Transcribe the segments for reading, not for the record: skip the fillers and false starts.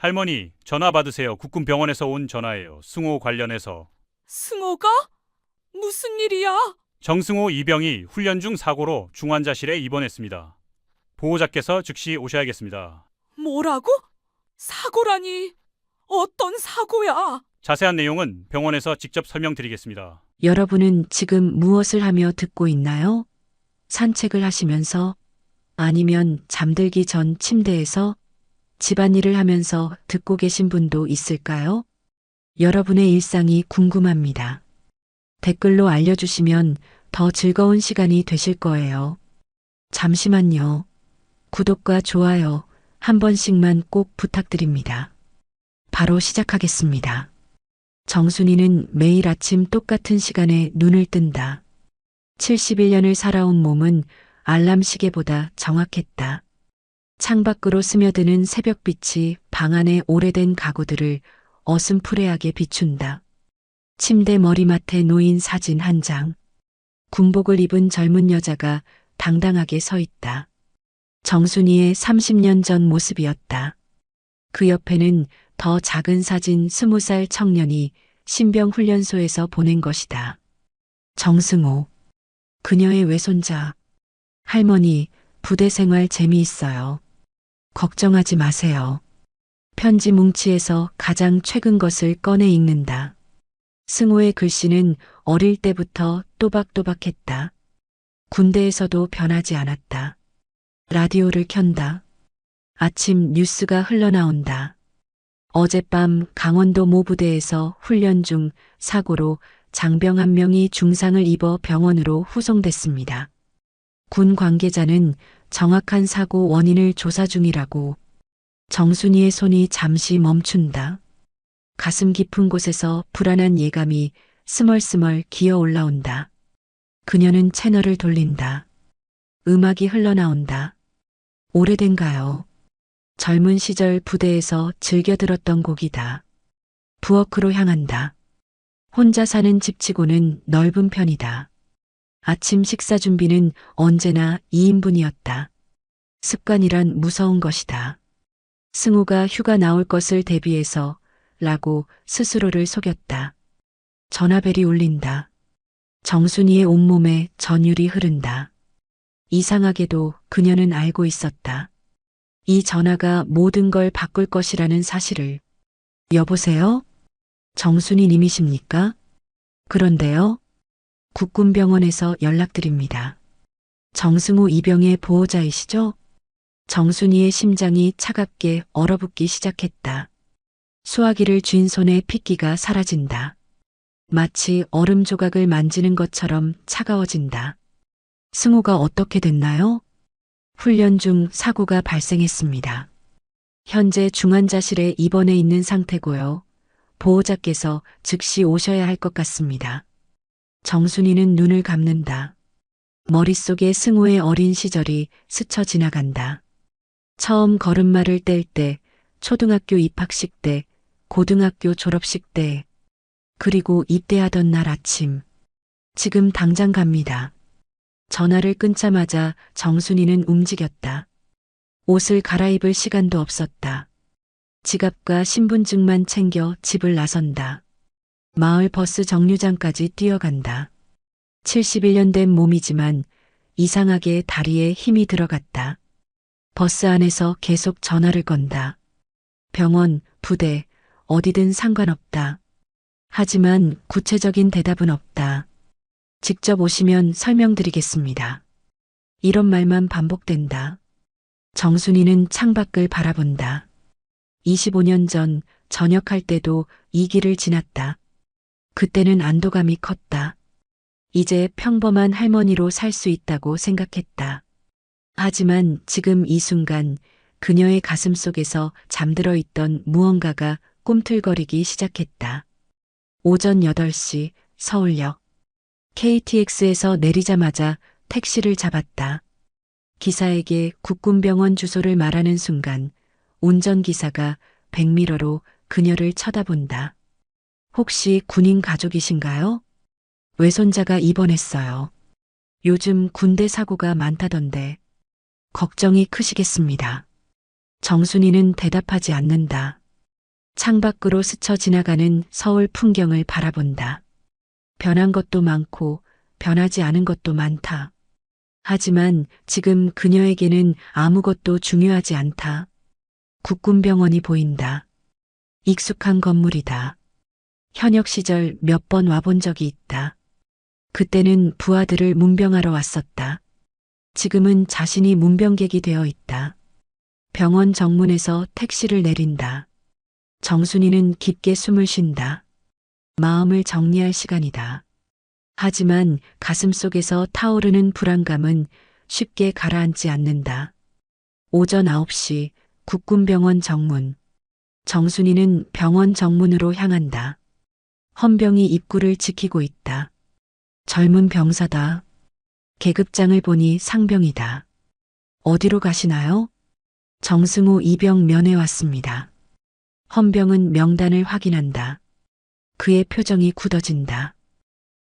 할머니, 전화 받으세요. 국군병원에서 온 전화예요. 승호 관련해서. 승호가? 무슨 일이야? 정승호 이병이 훈련 중 사고로 중환자실에 입원했습니다. 보호자께서 즉시 오셔야겠습니다. 뭐라고? 사고라니. 어떤 사고야? 자세한 내용은 병원에서 직접 설명드리겠습니다. 여러분은 지금 무엇을 하며 듣고 있나요? 산책을 하시면서, 아니면 잠들기 전 침대에서, 집안일을 하면서 듣고 계신 분도 있을까요? 여러분의 일상이 궁금합니다. 댓글로 알려주시면 더 즐거운 시간이 되실 거예요. 잠시만요. 구독과 좋아요 한 번씩만 꼭 부탁드립니다. 바로 시작하겠습니다. 정순이는 매일 아침 똑같은 시간에 눈을 뜬다. 71년을 살아온 몸은 알람 시계보다 정확했다. 창밖으로 스며드는 새벽빛이 방 안의 오래된 가구들을 어슴푸레하게 비춘다. 침대 머리맡에 놓인 사진 한 장. 군복을 입은 젊은 여자가 당당하게 서 있다. 정순이의 30년 전 모습이었다. 그 옆에는 더 작은 사진 20살 청년이 신병훈련소에서 보낸 것이다. 정승호. 그녀의 외손자. 할머니, 부대 생활 재미있어요. 걱정하지 마세요. 편지 뭉치에서 가장 최근 것을 꺼내 읽는다. 승호의 글씨는 어릴 때부터 또박또박했다. 군대에서도 변하지 않았다. 라디오를 켠다. 아침 뉴스가 흘러나온다. 어젯밤 강원도 모 부대에서 훈련 중 사고로 장병 한 명이 중상을 입어 병원으로 후송됐습니다. 군 관계자는 정확한 사고 원인을 조사 중이라고. 정순이의 손이 잠시 멈춘다. 가슴 깊은 곳에서 불안한 예감이 스멀스멀 기어 올라온다. 그녀는 채널을 돌린다. 음악이 흘러나온다. 오래된가요? 젊은 시절 부대에서 즐겨 들었던 곡이다. 부엌으로 향한다. 혼자 사는 집치고는 넓은 편이다. 아침 식사 준비는 언제나 2인분이었다. 습관이란 무서운 것이다. 승호가 휴가 나올 것을 대비해서 라고 스스로를 속였다. 전화벨이 울린다. 정순이의 온몸에 전율이 흐른다. 이상하게도 그녀는 알고 있었다. 이 전화가 모든 걸 바꿀 것이라는 사실을. 여보세요? 정순이 님이십니까? 그런데요? 국군병원에서 연락드립니다. 정승호 이병의 보호자이시죠? 정순이의 심장이 차갑게 얼어붙기 시작했다. 수화기를 쥔 손에 핏기가 사라진다. 마치 얼음 조각을 만지는 것처럼 차가워진다. 승호가 어떻게 됐나요? 훈련 중 사고가 발생했습니다. 현재 중환자실에 입원해 있는 상태고요. 보호자께서 즉시 오셔야 할 것 같습니다. 정순이는 눈을 감는다. 머릿속에 승호의 어린 시절이 스쳐 지나간다. 처음 걸음마를 뗄 때, 초등학교 입학식 때, 고등학교 졸업식 때, 그리고 입대하던 날 아침. 지금 당장 갑니다. 전화를 끊자마자 정순이는 움직였다. 옷을 갈아입을 시간도 없었다. 지갑과 신분증만 챙겨 집을 나선다. 마을 버스 정류장까지 뛰어간다. 71년 된 몸이지만 이상하게 다리에 힘이 들어갔다. 버스 안에서 계속 전화를 건다. 병원, 부대, 어디든 상관없다. 하지만 구체적인 대답은 없다. 직접 오시면 설명드리겠습니다. 이런 말만 반복된다. 정순이는 창밖을 바라본다. 25년 전 전역할 때도 이 길을 지났다. 그때는 안도감이 컸다. 이제 평범한 할머니로 살 수 있다고 생각했다. 하지만 지금 이 순간 그녀의 가슴 속에서 잠들어 있던 무언가가 꿈틀거리기 시작했다. 오전 8시 서울역. KTX에서 내리자마자 택시를 잡았다. 기사에게 국군병원 주소를 말하는 순간 운전기사가 백미러로 그녀를 쳐다본다. 혹시 군인 가족이신가요? 외손자가 입원했어요. 요즘 군대 사고가 많다던데 걱정이 크시겠습니다. 정순이는 대답하지 않는다. 창밖으로 스쳐 지나가는 서울 풍경을 바라본다. 변한 것도 많고 변하지 않은 것도 많다. 하지만 지금 그녀에게는 아무것도 중요하지 않다. 국군병원이 보인다. 익숙한 건물이다. 현역 시절 몇 번 와본 적이 있다. 그때는 부하들을 문병하러 왔었다. 지금은 자신이 문병객이 되어 있다. 병원 정문에서 택시를 내린다. 정순이는 깊게 숨을 쉰다. 마음을 정리할 시간이다. 하지만 가슴 속에서 타오르는 불안감은 쉽게 가라앉지 않는다. 오전 9시 국군병원 정문. 정순이는 병원 정문으로 향한다. 헌병이 입구를 지키고 있다. 젊은 병사다. 계급장을 보니 상병이다. 어디로 가시나요? 정승우 이병 면회 왔습니다. 헌병은 명단을 확인한다. 그의 표정이 굳어진다.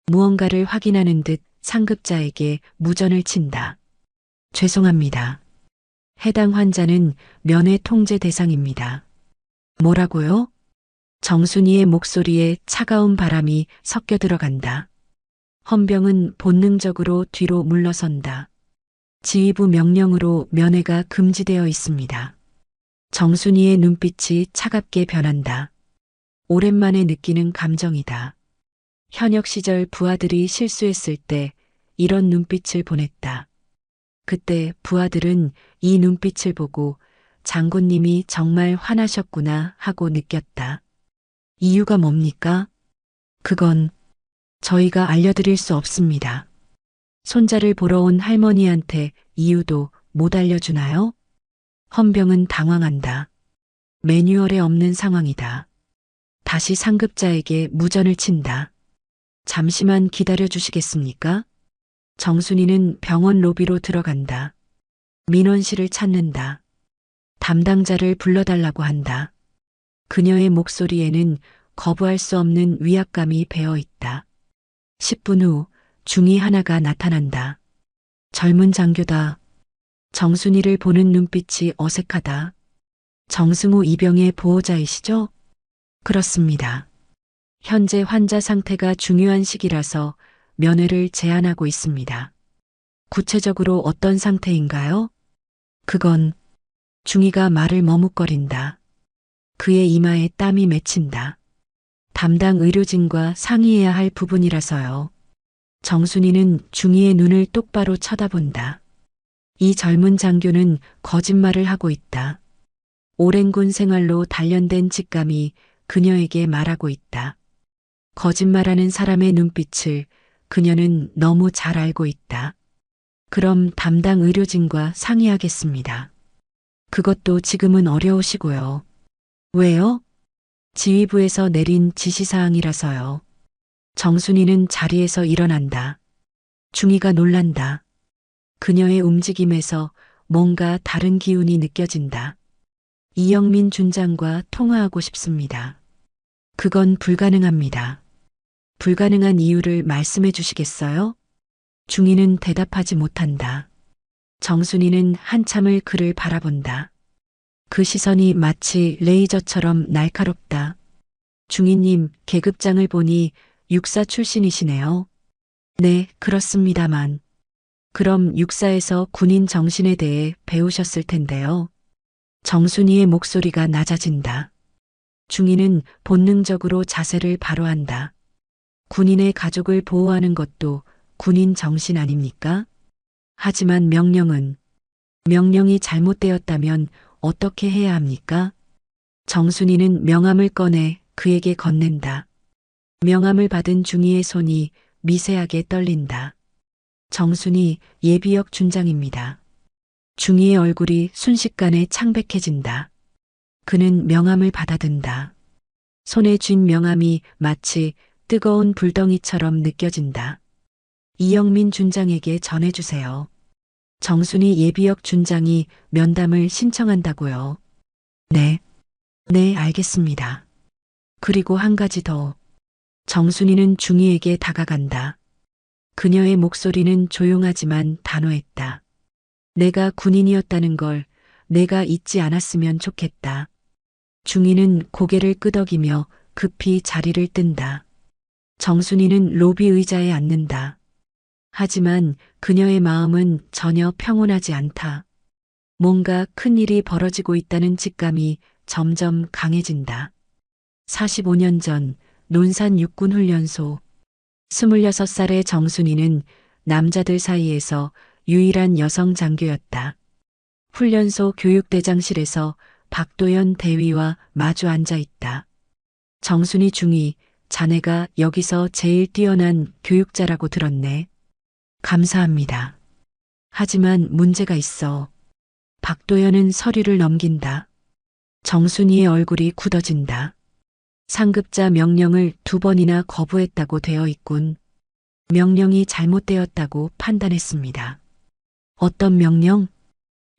무언가를 확인하는 듯 상급자에게 무전을 친다. 죄송합니다. 해당 환자는 면회 통제 대상입니다. 뭐라고요? 정순이의 목소리에 차가운 바람이 섞여 들어간다. 헌병은 본능적으로 뒤로 물러선다. 지휘부 명령으로 면회가 금지되어 있습니다. 정순이의 눈빛이 차갑게 변한다. 오랜만에 느끼는 감정이다. 현역 시절 부하들이 실수했을 때 이런 눈빛을 보냈다. 그때 부하들은 이 눈빛을 보고 장군님이 정말 화나셨구나 하고 느꼈다. 이유가 뭡니까? 그건 저희가 알려드릴 수 없습니다. 손자를 보러 온 할머니한테 이유도 못 알려주나요? 헌병은 당황한다. 매뉴얼에 없는 상황이다. 다시 상급자에게 무전을 친다. 잠시만 기다려 주시겠습니까? 정순이는 병원 로비로 들어간다. 민원실을 찾는다. 담당자를 불러달라고 한다. 그녀의 목소리에는 거부할 수 없는 위압감이 배어 있다. 10분 후 중이 하나가 나타난다. 젊은 장교다. 정순이를 보는 눈빛이 어색하다. 정승우 이병의 보호자이시죠? 그렇습니다. 현재 환자 상태가 중요한 시기라서 면회를 제한하고 있습니다. 구체적으로 어떤 상태인가요? 그건 중이가 말을 머뭇거린다. 그의 이마에 땀이 맺힌다. 담당 의료진과 상의해야 할 부분이라서요. 정순이는 중이의 눈을 똑바로 쳐다본다. 이 젊은 장교는 거짓말을 하고 있다. 오랜 군 생활로 단련된 직감이 그녀에게 말하고 있다. 거짓말하는 사람의 눈빛을 그녀는 너무 잘 알고 있다. 그럼 담당 의료진과 상의하겠습니다. 그것도 지금은 어려우시고요. 왜요? 지휘부에서 내린 지시사항이라서요. 정순이는 자리에서 일어난다. 중이가 놀란다. 그녀의 움직임에서 뭔가 다른 기운이 느껴진다. 이영민 준장과 통화하고 싶습니다. 그건 불가능합니다. 불가능한 이유를 말씀해 주시겠어요? 중이는 대답하지 못한다. 정순이는 한참을 그를 바라본다. 그 시선이 마치 레이저처럼 날카롭다. 중이님, 계급장을 보니 육사 출신이시네요. 네, 그렇습니다만. 그럼 육사에서 군인 정신에 대해 배우셨을 텐데요. 정순이의 목소리가 낮아진다. 중이는 본능적으로 자세를 바로 한다. 군인의 가족을 보호하는 것도 군인 정신 아닙니까? 하지만 명령이 잘못되었다면 어떻게 해야 합니까? 정순이는 명함을 꺼내 그에게 건넨다. 명함을 받은 중이의 손이 미세하게 떨린다. 정순이 예비역 준장입니다. 중이의 얼굴이 순식간에 창백해진다. 그는 명함을 받아든다. 손에 쥔 명함이 마치 뜨거운 불덩이처럼 느껴진다. 이영민 준장에게 전해주세요. 정순이 예비역 준장이 면담을 신청한다고요. 네, 알겠습니다. 그리고 한 가지 더. 정순이는 중이에게 다가간다. 그녀의 목소리는 조용하지만 단호했다. 내가 군인이었다는 걸 내가 잊지 않았으면 좋겠다. 중이는 고개를 끄덕이며 급히 자리를 뜬다. 정순이는 로비 의자에 앉는다. 하지만 그녀의 마음은 전혀 평온하지 않다. 뭔가 큰 일이 벌어지고 있다는 직감이 점점 강해진다. 45년 전 논산 육군훈련소. 26살의 정순이는 남자들 사이에서 유일한 여성 장교였다. 훈련소 교육대장실에서 박도연 대위와 마주 앉아 있다. 정순이 중위, 자네가 여기서 제일 뛰어난 교육자라고 들었네. 감사합니다. 하지만 문제가 있어. 박도연은 서류를 넘긴다. 정순이의 얼굴이 굳어진다. 상급자 명령을 2번이나 거부했다고 되어 있군. 명령이 잘못되었다고 판단했습니다. 어떤 명령?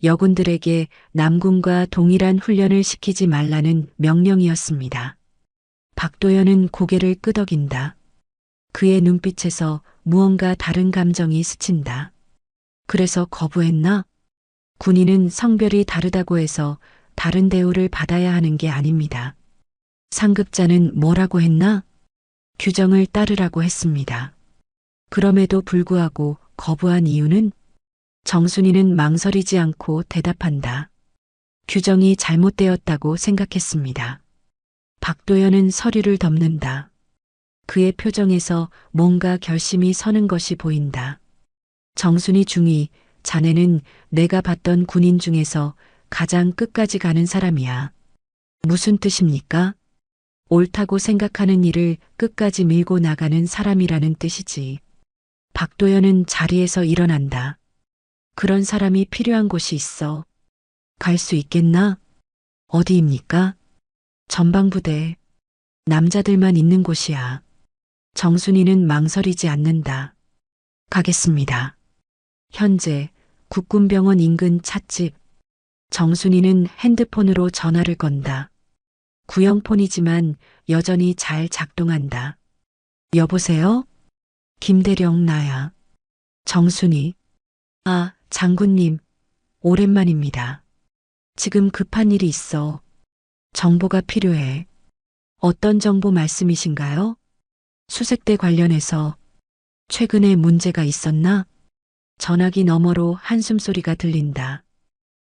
여군들에게 남군과 동일한 훈련을 시키지 말라는 명령이었습니다. 박도연은 고개를 끄덕인다. 그의 눈빛에서 무언가 다른 감정이 스친다. 그래서 거부했나? 군인은 성별이 다르다고 해서 다른 대우를 받아야 하는 게 아닙니다. 상급자는 뭐라고 했나? 규정을 따르라고 했습니다. 그럼에도 불구하고 거부한 이유는? 정순이는 망설이지 않고 대답한다. 규정이 잘못되었다고 생각했습니다. 박도연은 서류를 덮는다. 그의 표정에서 뭔가 결심이 서는 것이 보인다. 정순이 중위, 자네는 내가 봤던 군인 중에서 가장 끝까지 가는 사람이야. 무슨 뜻입니까? 옳다고 생각하는 일을 끝까지 밀고 나가는 사람이라는 뜻이지. 박도연은 자리에서 일어난다. 그런 사람이 필요한 곳이 있어. 갈 수 있겠나? 어디입니까? 전방부대. 남자들만 있는 곳이야. 정순이는 망설이지 않는다. 가겠습니다. 현재 국군병원 인근 찻집. 정순이는 핸드폰으로 전화를 건다. 구형폰이지만 여전히 잘 작동한다. 여보세요? 김대령 나야. 정순이. 아, 장군님. 오랜만입니다. 지금 급한 일이 있어. 정보가 필요해. 어떤 정보 말씀이신가요? 수색대 관련해서 최근에 문제가 있었나? 전화기 너머로 한숨소리가 들린다.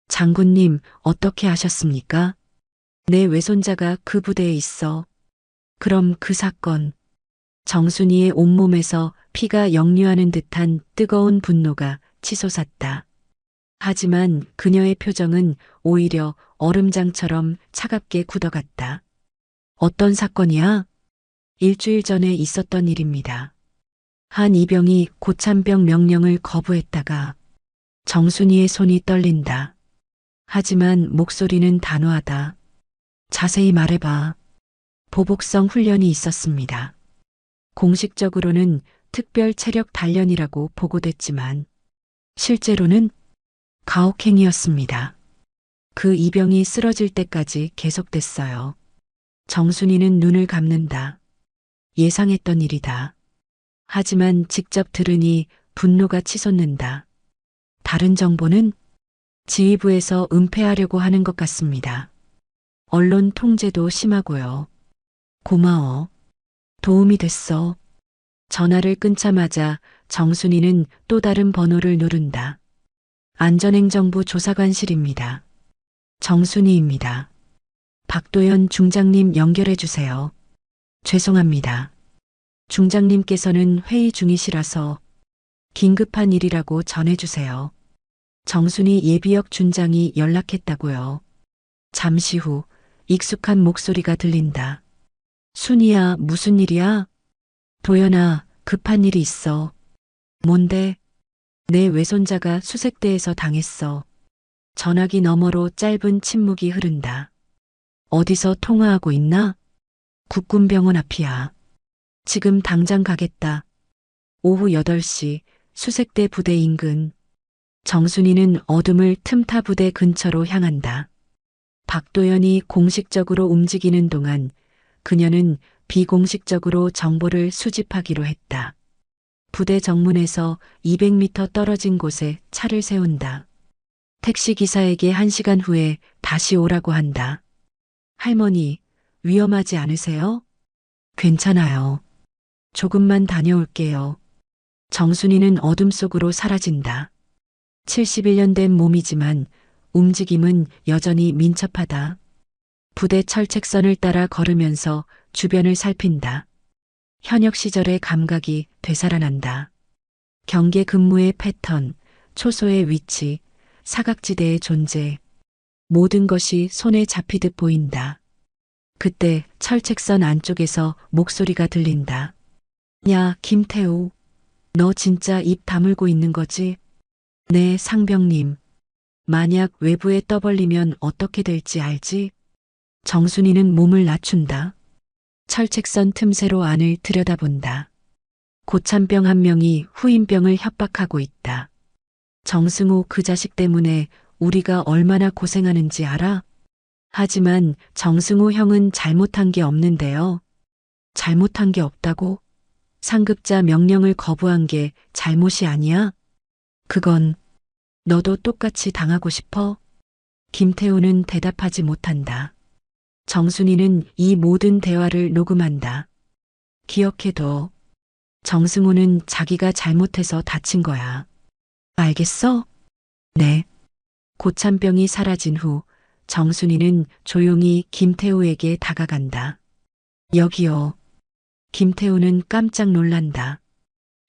장군님, 어떻게 아셨습니까? 내 외손자가 그 부대에 있어. 그럼 그 사건. 정순이의 온몸에서 피가 역류하는 듯한 뜨거운 분노가 치솟았다. 하지만 그녀의 표정은 오히려 얼음장처럼 차갑게 굳어갔다. 어떤 사건이야? 일주일 전에 있었던 일입니다. 한 이병이 고참병 명령을 거부했다가 정순이의 손이 떨린다. 하지만 목소리는 단호하다. 자세히 말해봐. 보복성 훈련이 있었습니다. 공식적으로는 특별 체력 단련이라고 보고됐지만 실제로는 가혹행위였습니다. 그 이병이 쓰러질 때까지 계속됐어요. 정순이는 눈을 감는다. 예상했던 일이다. 하지만 직접 들으니 분노가 치솟는다. 다른 정보는 지휘부에서 은폐하려고 하는 것 같습니다. 언론 통제도 심하고요. 고마워. 도움이 됐어. 전화를 끊자마자 정순이는 또 다른 번호를 누른다. 안전행정부 조사관실입니다. 정순이입니다. 박도연 중장님 연결해 주세요. 죄송합니다. 중장님께서는 회의 중이시라서 긴급한 일이라고 전해주세요. 정순이 예비역 준장이 연락했다고요. 잠시 후 익숙한 목소리가 들린다. 순이야, 무슨 일이야? 도연아, 급한 일이 있어. 뭔데? 내 외손자가 수색대에서 당했어. 전화기 너머로 짧은 침묵이 흐른다. 어디서 통화하고 있나? 국군병원 앞이야. 지금 당장 가겠다. 오후 8시 수색대 부대 인근. 정순이는 어둠을 틈타 부대 근처로 향한다. 박도연이 공식적으로 움직이는 동안 그녀는 비공식적으로 정보를 수집하기로 했다. 부대 정문에서 200m 떨어진 곳에 차를 세운다. 택시기사에게 1시간 후에 다시 오라고 한다. 할머니, 위험하지 않으세요? 괜찮아요. 조금만 다녀올게요. 정순이는 어둠 속으로 사라진다. 71년 된 몸이지만 움직임은 여전히 민첩하다. 부대 철책선을 따라 걸으면서 주변을 살핀다. 현역 시절의 감각이 되살아난다. 경계 근무의 패턴, 초소의 위치, 사각지대의 존재, 모든 것이 손에 잡히듯 보인다. 그때 철책선 안쪽에서 목소리가 들린다. 야, 김태우. 너 진짜 입 다물고 있는 거지? 네, 상병님. 만약 외부에 떠벌리면 어떻게 될지 알지? 정순이는 몸을 낮춘다. 철책선 틈새로 안을 들여다본다. 고참병 한 명이 후임병을 협박하고 있다. 정승호 그 자식 때문에 우리가 얼마나 고생하는지 알아? 하지만 정승호 형은 잘못한 게 없는데요. 잘못한 게 없다고? 상급자 명령을 거부한 게 잘못이 아니야? 그건 너도 똑같이 당하고 싶어? 김태우는 대답하지 못한다. 정순이는 이 모든 대화를 녹음한다. 기억해둬. 정승호는 자기가 잘못해서 다친 거야. 알겠어? 네. 고참병이 사라진 후 정순이는 조용히 김태우에게 다가간다. 여기요. 김태우는 깜짝 놀란다.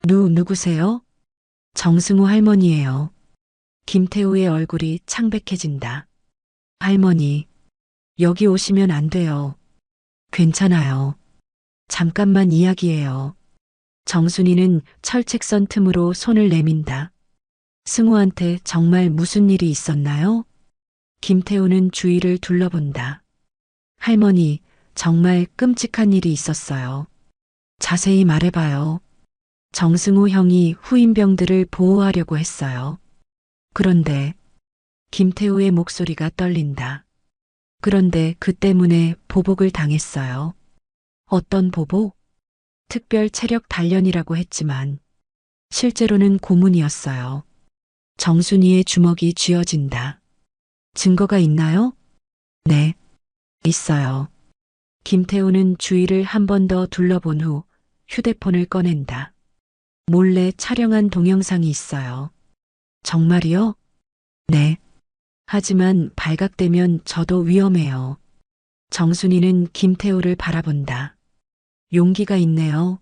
누구세요? 정승호 할머니예요. 김태우의 얼굴이 창백해진다. 할머니, 여기 오시면 안 돼요. 괜찮아요. 잠깐만 이야기해요. 정순이는 철책선 틈으로 손을 내민다. 승호한테 정말 무슨 일이 있었나요? 김태우는 주위를 둘러본다. 할머니, 정말 끔찍한 일이 있었어요. 자세히 말해봐요. 정승호 형이 후임병들을 보호하려고 했어요. 그런데 김태우의 목소리가 떨린다. 그런데 그 때문에 보복을 당했어요. 어떤 보복? 특별 체력 단련이라고 했지만 실제로는 고문이었어요. 정순이의 주먹이 쥐어진다. 증거가 있나요? 네, 있어요. 김태우는 주위를 한 번 더 둘러본 후 휴대폰을 꺼낸다. 몰래 촬영한 동영상이 있어요. 정말이요? 네. 하지만 발각되면 저도 위험해요. 정순이는 김태우를 바라본다. 용기가 있네요.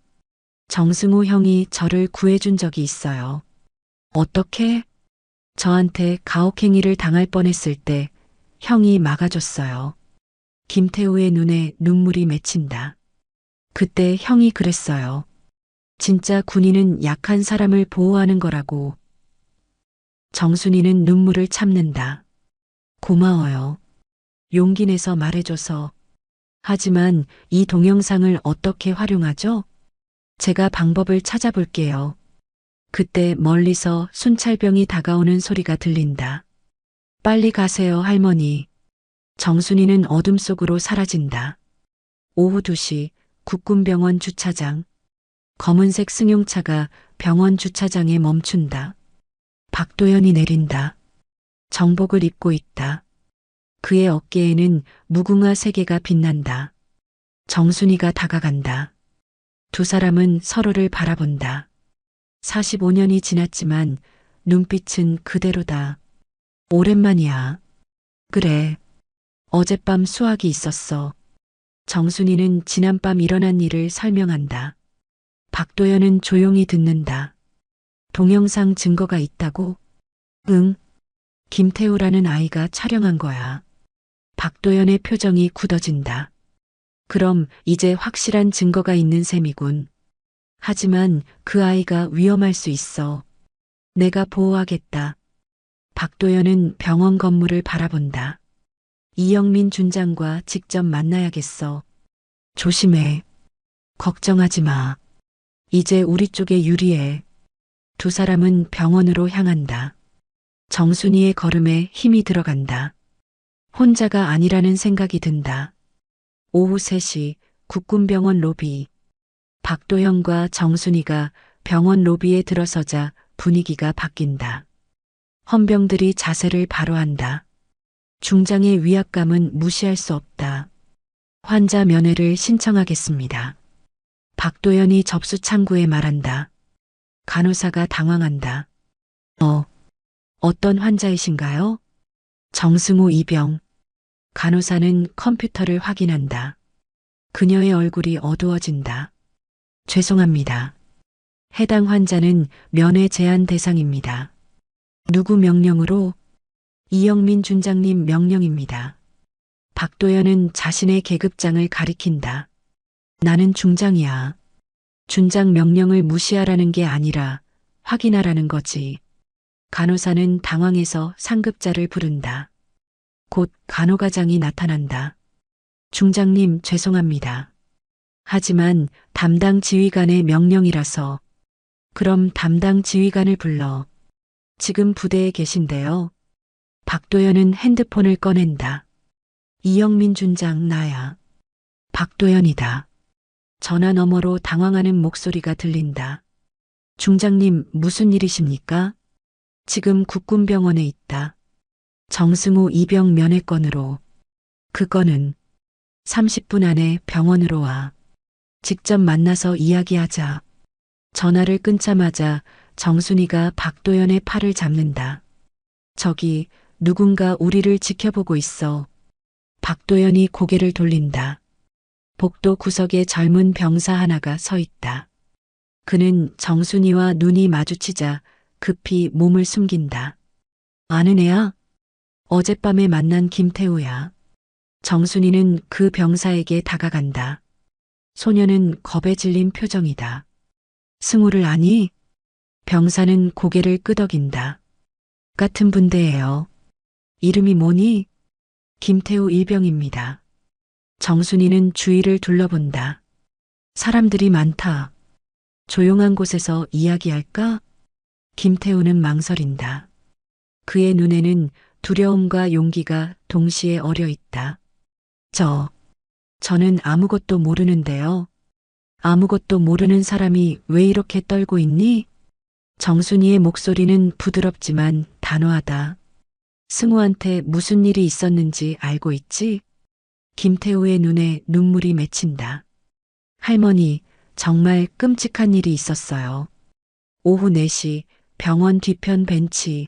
정승호 형이 저를 구해준 적이 있어요. 어떻게? 저한테 가혹행위를 당할 뻔했을 때 형이 막아줬어요. 김태우의 눈에 눈물이 맺힌다. 그때 형이 그랬어요. 진짜 군인은 약한 사람을 보호하는 거라고. 정순이는 눈물을 참는다. 고마워요. 용기 내서 말해줘서. 하지만 이 동영상을 어떻게 활용하죠? 제가 방법을 찾아볼게요. 그때 멀리서 순찰병이 다가오는 소리가 들린다. 빨리 가세요, 할머니. 정순이는 어둠 속으로 사라진다. 오후 2시 국군병원 주차장. 검은색 승용차가 병원 주차장에 멈춘다. 박도연이 내린다. 정복을 입고 있다. 그의 어깨에는 무궁화 3개가 빛난다. 정순이가 다가간다. 두 사람은 서로를 바라본다. 45년이 지났지만 눈빛은 그대로다. 오랜만이야. 그래. 어젯밤 수학이 있었어. 정순이는 지난밤 일어난 일을 설명한다. 박도연은 조용히 듣는다. 동영상 증거가 있다고? 응. 김태우라는 아이가 촬영한 거야. 박도연의 표정이 굳어진다. 그럼 이제 확실한 증거가 있는 셈이군. 하지만 그 아이가 위험할 수 있어. 내가 보호하겠다. 박도연은 병원 건물을 바라본다. 이영민 준장과 직접 만나야겠어. 조심해. 걱정하지 마. 이제 우리 쪽에 유리해. 두 사람은 병원으로 향한다. 정순이의 걸음에 힘이 들어간다. 혼자가 아니라는 생각이 든다. 오후 3시 국군병원 로비. 박도영과 정순이가 병원 로비에 들어서자 분위기가 바뀐다. 헌병들이 자세를 바로 한다. 중장의 위압감은 무시할 수 없다. 환자 면회를 신청하겠습니다. 박도연이 접수 창구에 말한다. 간호사가 당황한다. 어떤 환자이신가요? 정승호 이병. 간호사는 컴퓨터를 확인한다. 그녀의 얼굴이 어두워진다. 죄송합니다. 해당 환자는 면회 제한 대상입니다. 누구 명령으로? 이영민 준장님 명령입니다. 박도연은 자신의 계급장을 가리킨다. 나는 중장이야. 준장 명령을 무시하라는 게 아니라 확인하라는 거지. 간호사는 당황해서 상급자를 부른다. 곧 간호과장이 나타난다. 중장님 죄송합니다. 하지만 담당 지휘관의 명령이라서. 그럼 담당 지휘관을 불러. 지금 부대에 계신데요. 박도연은 핸드폰을 꺼낸다. 이영민 준장 나야. 박도연이다. 전화 너머로 당황하는 목소리가 들린다. 중장님 무슨 일이십니까? 지금 국군병원에 있다. 정승호 이병 면회건으로. 그 건은 30분 안에 병원으로 와. 직접 만나서 이야기하자. 전화를 끊자마자 정순이가 박도연의 팔을 잡는다. 저기 누군가 우리를 지켜보고 있어. 박도연이 고개를 돌린다. 복도 구석에 젊은 병사 하나가 서 있다. 그는 정순이와 눈이 마주치자 급히 몸을 숨긴다. 아는 애야? 어젯밤에 만난 김태우야. 정순이는 그 병사에게 다가간다. 소녀는 겁에 질린 표정이다. 승우를 아니? 병사는 고개를 끄덕인다. 같은 분대예요. 이름이 뭐니? 김태우 일병입니다. 정순이는 주위를 둘러본다. 사람들이 많다. 조용한 곳에서 이야기할까? 김태우는 망설인다. 그의 눈에는 두려움과 용기가 동시에 어려 있다. 저는 아무것도 모르는데요. 아무것도 모르는 사람이 왜 이렇게 떨고 있니? 정순이의 목소리는 부드럽지만 단호하다. 승우한테 무슨 일이 있었는지 알고 있지? 김태우의 눈에 눈물이 맺힌다. 할머니, 정말 끔찍한 일이 있었어요. 오후 4시 병원 뒤편 벤치.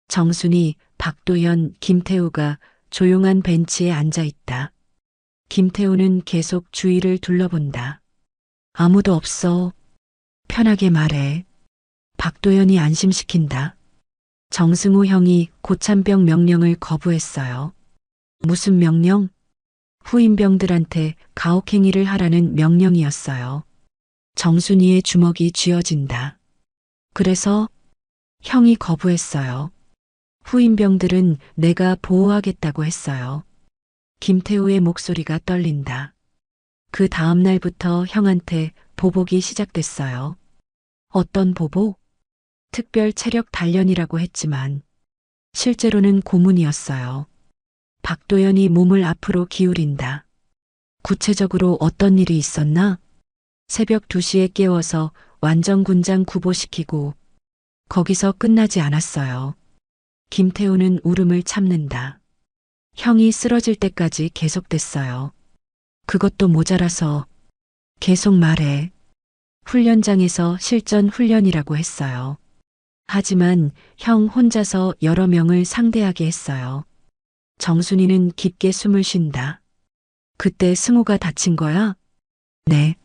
정순이, 박도연, 김태우가 조용한 벤치에 앉아 있다. 김태우는 계속 주위를 둘러본다. 아무도 없어. 편하게 말해. 박도연이 안심시킨다. 정승우 형이 고참병 명령을 거부했어요. 무슨 명령? 후임병들한테 가혹행위를 하라는 명령이었어요. 정순이의 주먹이 쥐어진다. 그래서 형이 거부했어요. 후임병들은 내가 보호하겠다고 했어요. 김태우의 목소리가 떨린다. 그 다음 날부터 형한테 보복이 시작됐어요. 어떤 보복? 특별 체력 단련이라고 했지만 실제로는 고문이었어요. 박도연이 몸을 앞으로 기울인다. 구체적으로 어떤 일이 있었나? 새벽 2시에 깨워서 완전군장 구보시키고 거기서 끝나지 않았어요. 김태우는 울음을 참는다. 형이 쓰러질 때까지 계속됐어요. 그것도 모자라서 계속 말해. 훈련장에서 실전 훈련이라고 했어요. 하지만 형 혼자서 여러 명을 상대하게 했어요. 정순이는 깊게 숨을 쉰다. 그때 승우가 다친 거야? 네.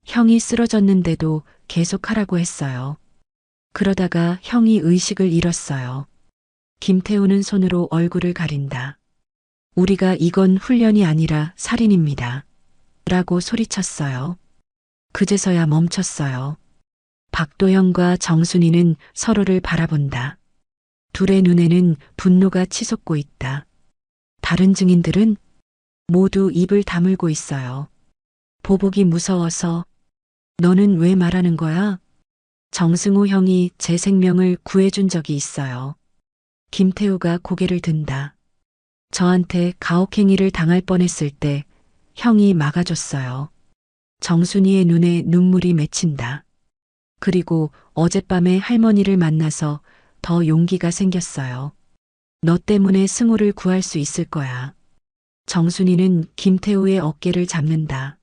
형이 쓰러졌는데도 계속하라고 했어요. 그러다가 형이 의식을 잃었어요. 김태우는 손으로 얼굴을 가린다. 우리가 이건 훈련이 아니라 살인입니다. 라고 소리쳤어요. 그제서야 멈췄어요. 박도영과 정순이는 서로를 바라본다. 둘의 눈에는 분노가 치솟고 있다. 다른 증인들은 모두 입을 다물고 있어요. 보복이 무서워서. 너는 왜 말하는 거야? 정승우 형이 제 생명을 구해준 적이 있어요. 김태우가 고개를 든다. 저한테 가혹행위를 당할 뻔했을 때 형이 막아줬어요. 정순이의 눈에 눈물이 맺힌다. 그리고 어젯밤에 할머니를 만나서 더 용기가 생겼어요. 너 때문에 승우를 구할 수 있을 거야. 정순이는 김태우의 어깨를 잡는다.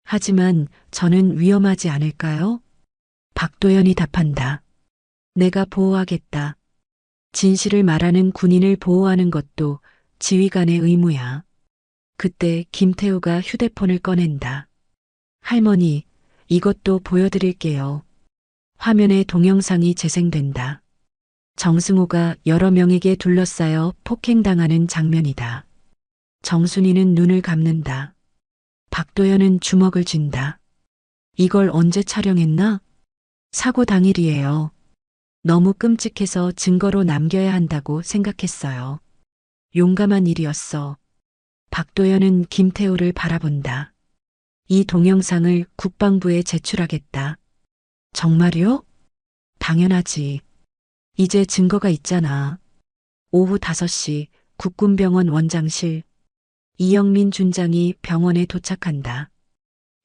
하지만 저는 위험하지 않을까요? 박도연이 답한다. 내가 보호하겠다. 진실을 말하는 군인을 보호하는 것도 지휘관의 의무야. 그때 김태우가 휴대폰을 꺼낸다. 할머니, 이것도 보여드릴게요. 화면에 동영상이 재생된다. 정승호가 여러 명에게 둘러싸여 폭행당하는 장면이다. 정순이는 눈을 감는다. 박도연은 주먹을 쥔다. 이걸 언제 촬영했나? 사고 당일이에요. 너무 끔찍해서 증거로 남겨야 한다고 생각했어요. 용감한 일이었어. 박도연은 김태우를 바라본다. 이 동영상을 국방부에 제출하겠다. 정말요? 당연하지. 이제 증거가 있잖아. 오후 5시 국군병원 원장실. 이영민 준장이 병원에 도착한다.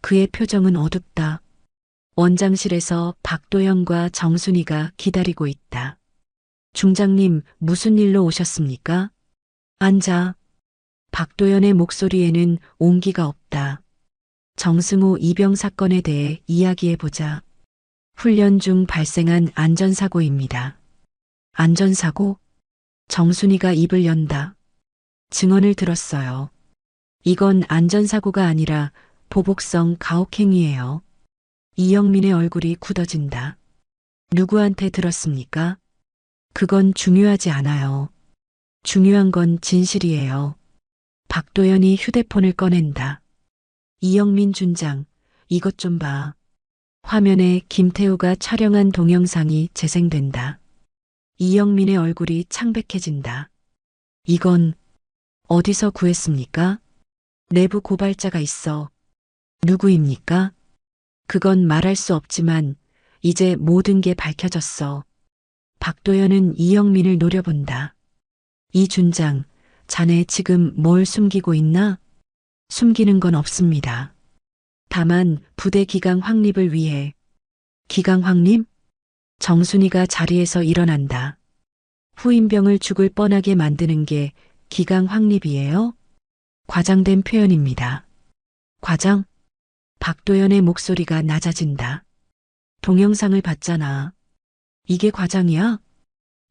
그의 표정은 어둡다. 원장실에서 박도연과 정순이가 기다리고 있다. 중장님, 무슨 일로 오셨습니까? 앉아. 박도연의 목소리에는 온기가 없다. 정승호 이병 사건에 대해 이야기해보자. 훈련 중 발생한 안전사고입니다. 안전사고? 정순이가 입을 연다. 증언을 들었어요. 이건 안전사고가 아니라 보복성 가혹행위예요. 이영민의 얼굴이 굳어진다. 누구한테 들었습니까? 그건 중요하지 않아요. 중요한 건 진실이에요. 박도연이 휴대폰을 꺼낸다. 이영민 준장, 이것 좀 봐. 화면에 김태우가 촬영한 동영상이 재생된다. 이영민의 얼굴이 창백해진다. 이건 어디서 구했습니까? 내부 고발자가 있어. 누구입니까? 그건 말할 수 없지만 이제 모든 게 밝혀졌어. 박도연은 이영민을 노려본다. 이 준장, 자네 지금 뭘 숨기고 있나? 숨기는 건 없습니다. 다만 부대 기강 확립을 위해. 기강 확립? 정순이가 자리에서 일어난다. 후임병을 죽을 뻔하게 만드는 게 기강 확립이에요? 과장된 표현입니다. 과장? 박도연의 목소리가 낮아진다. 동영상을 봤잖아. 이게 과장이야?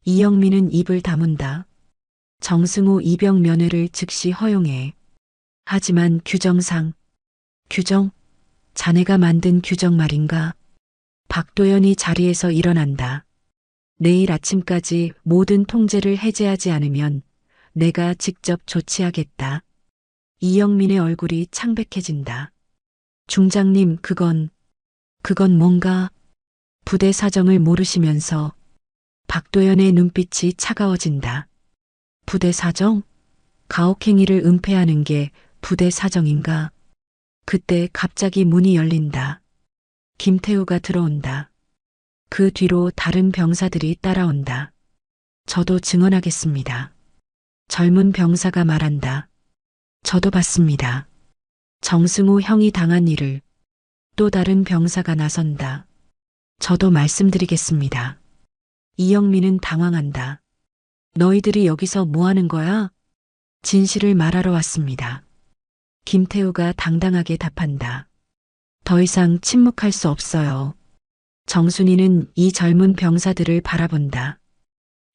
이영민은 입을 다문다. 정승호 이병 면회를 즉시 허용해. 하지만 규정상. 규정? 자네가 만든 규정 말인가? 박도연이 자리에서 일어난다. 내일 아침까지 모든 통제를 해제하지 않으면 내가 직접 조치하겠다. 이영민의 얼굴이 창백해진다. 중장님, 그건 뭔가? 부대 사정을 모르시면서 박도연의 눈빛이 차가워진다. 부대 사정? 가혹행위를 은폐하는 게 부대 사정인가? 그때 갑자기 문이 열린다. 김태우가 들어온다. 그 뒤로 다른 병사들이 따라온다. 저도 증언하겠습니다. 젊은 병사가 말한다. 저도 봤습니다. 정승호 형이 당한 일을. 또 다른 병사가 나선다. 저도 말씀드리겠습니다. 이영민은 당황한다. 너희들이 여기서 뭐 하는 거야? 진실을 말하러 왔습니다. 김태우가 당당하게 답한다. 더 이상 침묵할 수 없어요. 정순이는 이 젊은 병사들을 바라본다.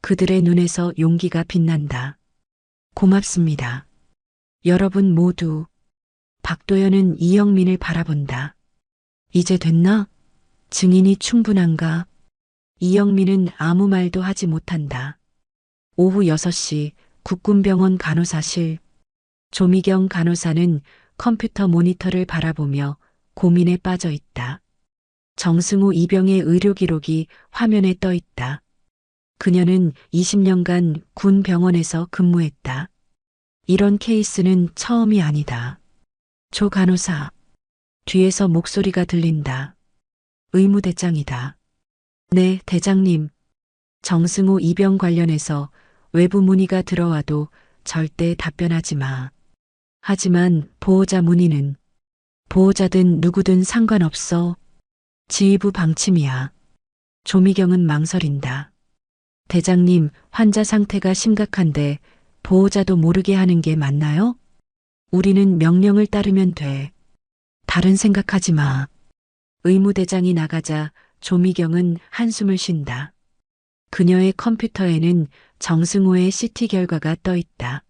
그들의 눈에서 용기가 빛난다. 고맙습니다. 여러분 모두. 박도연은 이영민을 바라본다. 이제 됐나? 증인이 충분한가? 이영민은 아무 말도 하지 못한다. 오후 6시 국군병원 간호사실. 조미경 간호사는 컴퓨터 모니터를 바라보며 고민에 빠져 있다. 정승호 이병의 의료 기록이 화면에 떠 있다. 그녀는 20년간 군 병원에서 근무했다. 이런 케이스는 처음이 아니다. 조 간호사. 뒤에서 목소리가 들린다. 의무대장이다. 네, 대장님. 정승호 이병 관련해서 외부 문의가 들어와도 절대 답변하지 마. 하지만 보호자 문의는 보호자든 누구든 상관없어. 지휘부 방침이야. 조미경은 망설인다. 대장님, 환자 상태가 심각한데 보호자도 모르게 하는 게 맞나요? 우리는 명령을 따르면 돼. 다른 생각하지 마. 의무대장이 나가자 조미경은 한숨을 쉰다. 그녀의 컴퓨터에는 정승호의 CT 결과가 떠 있다.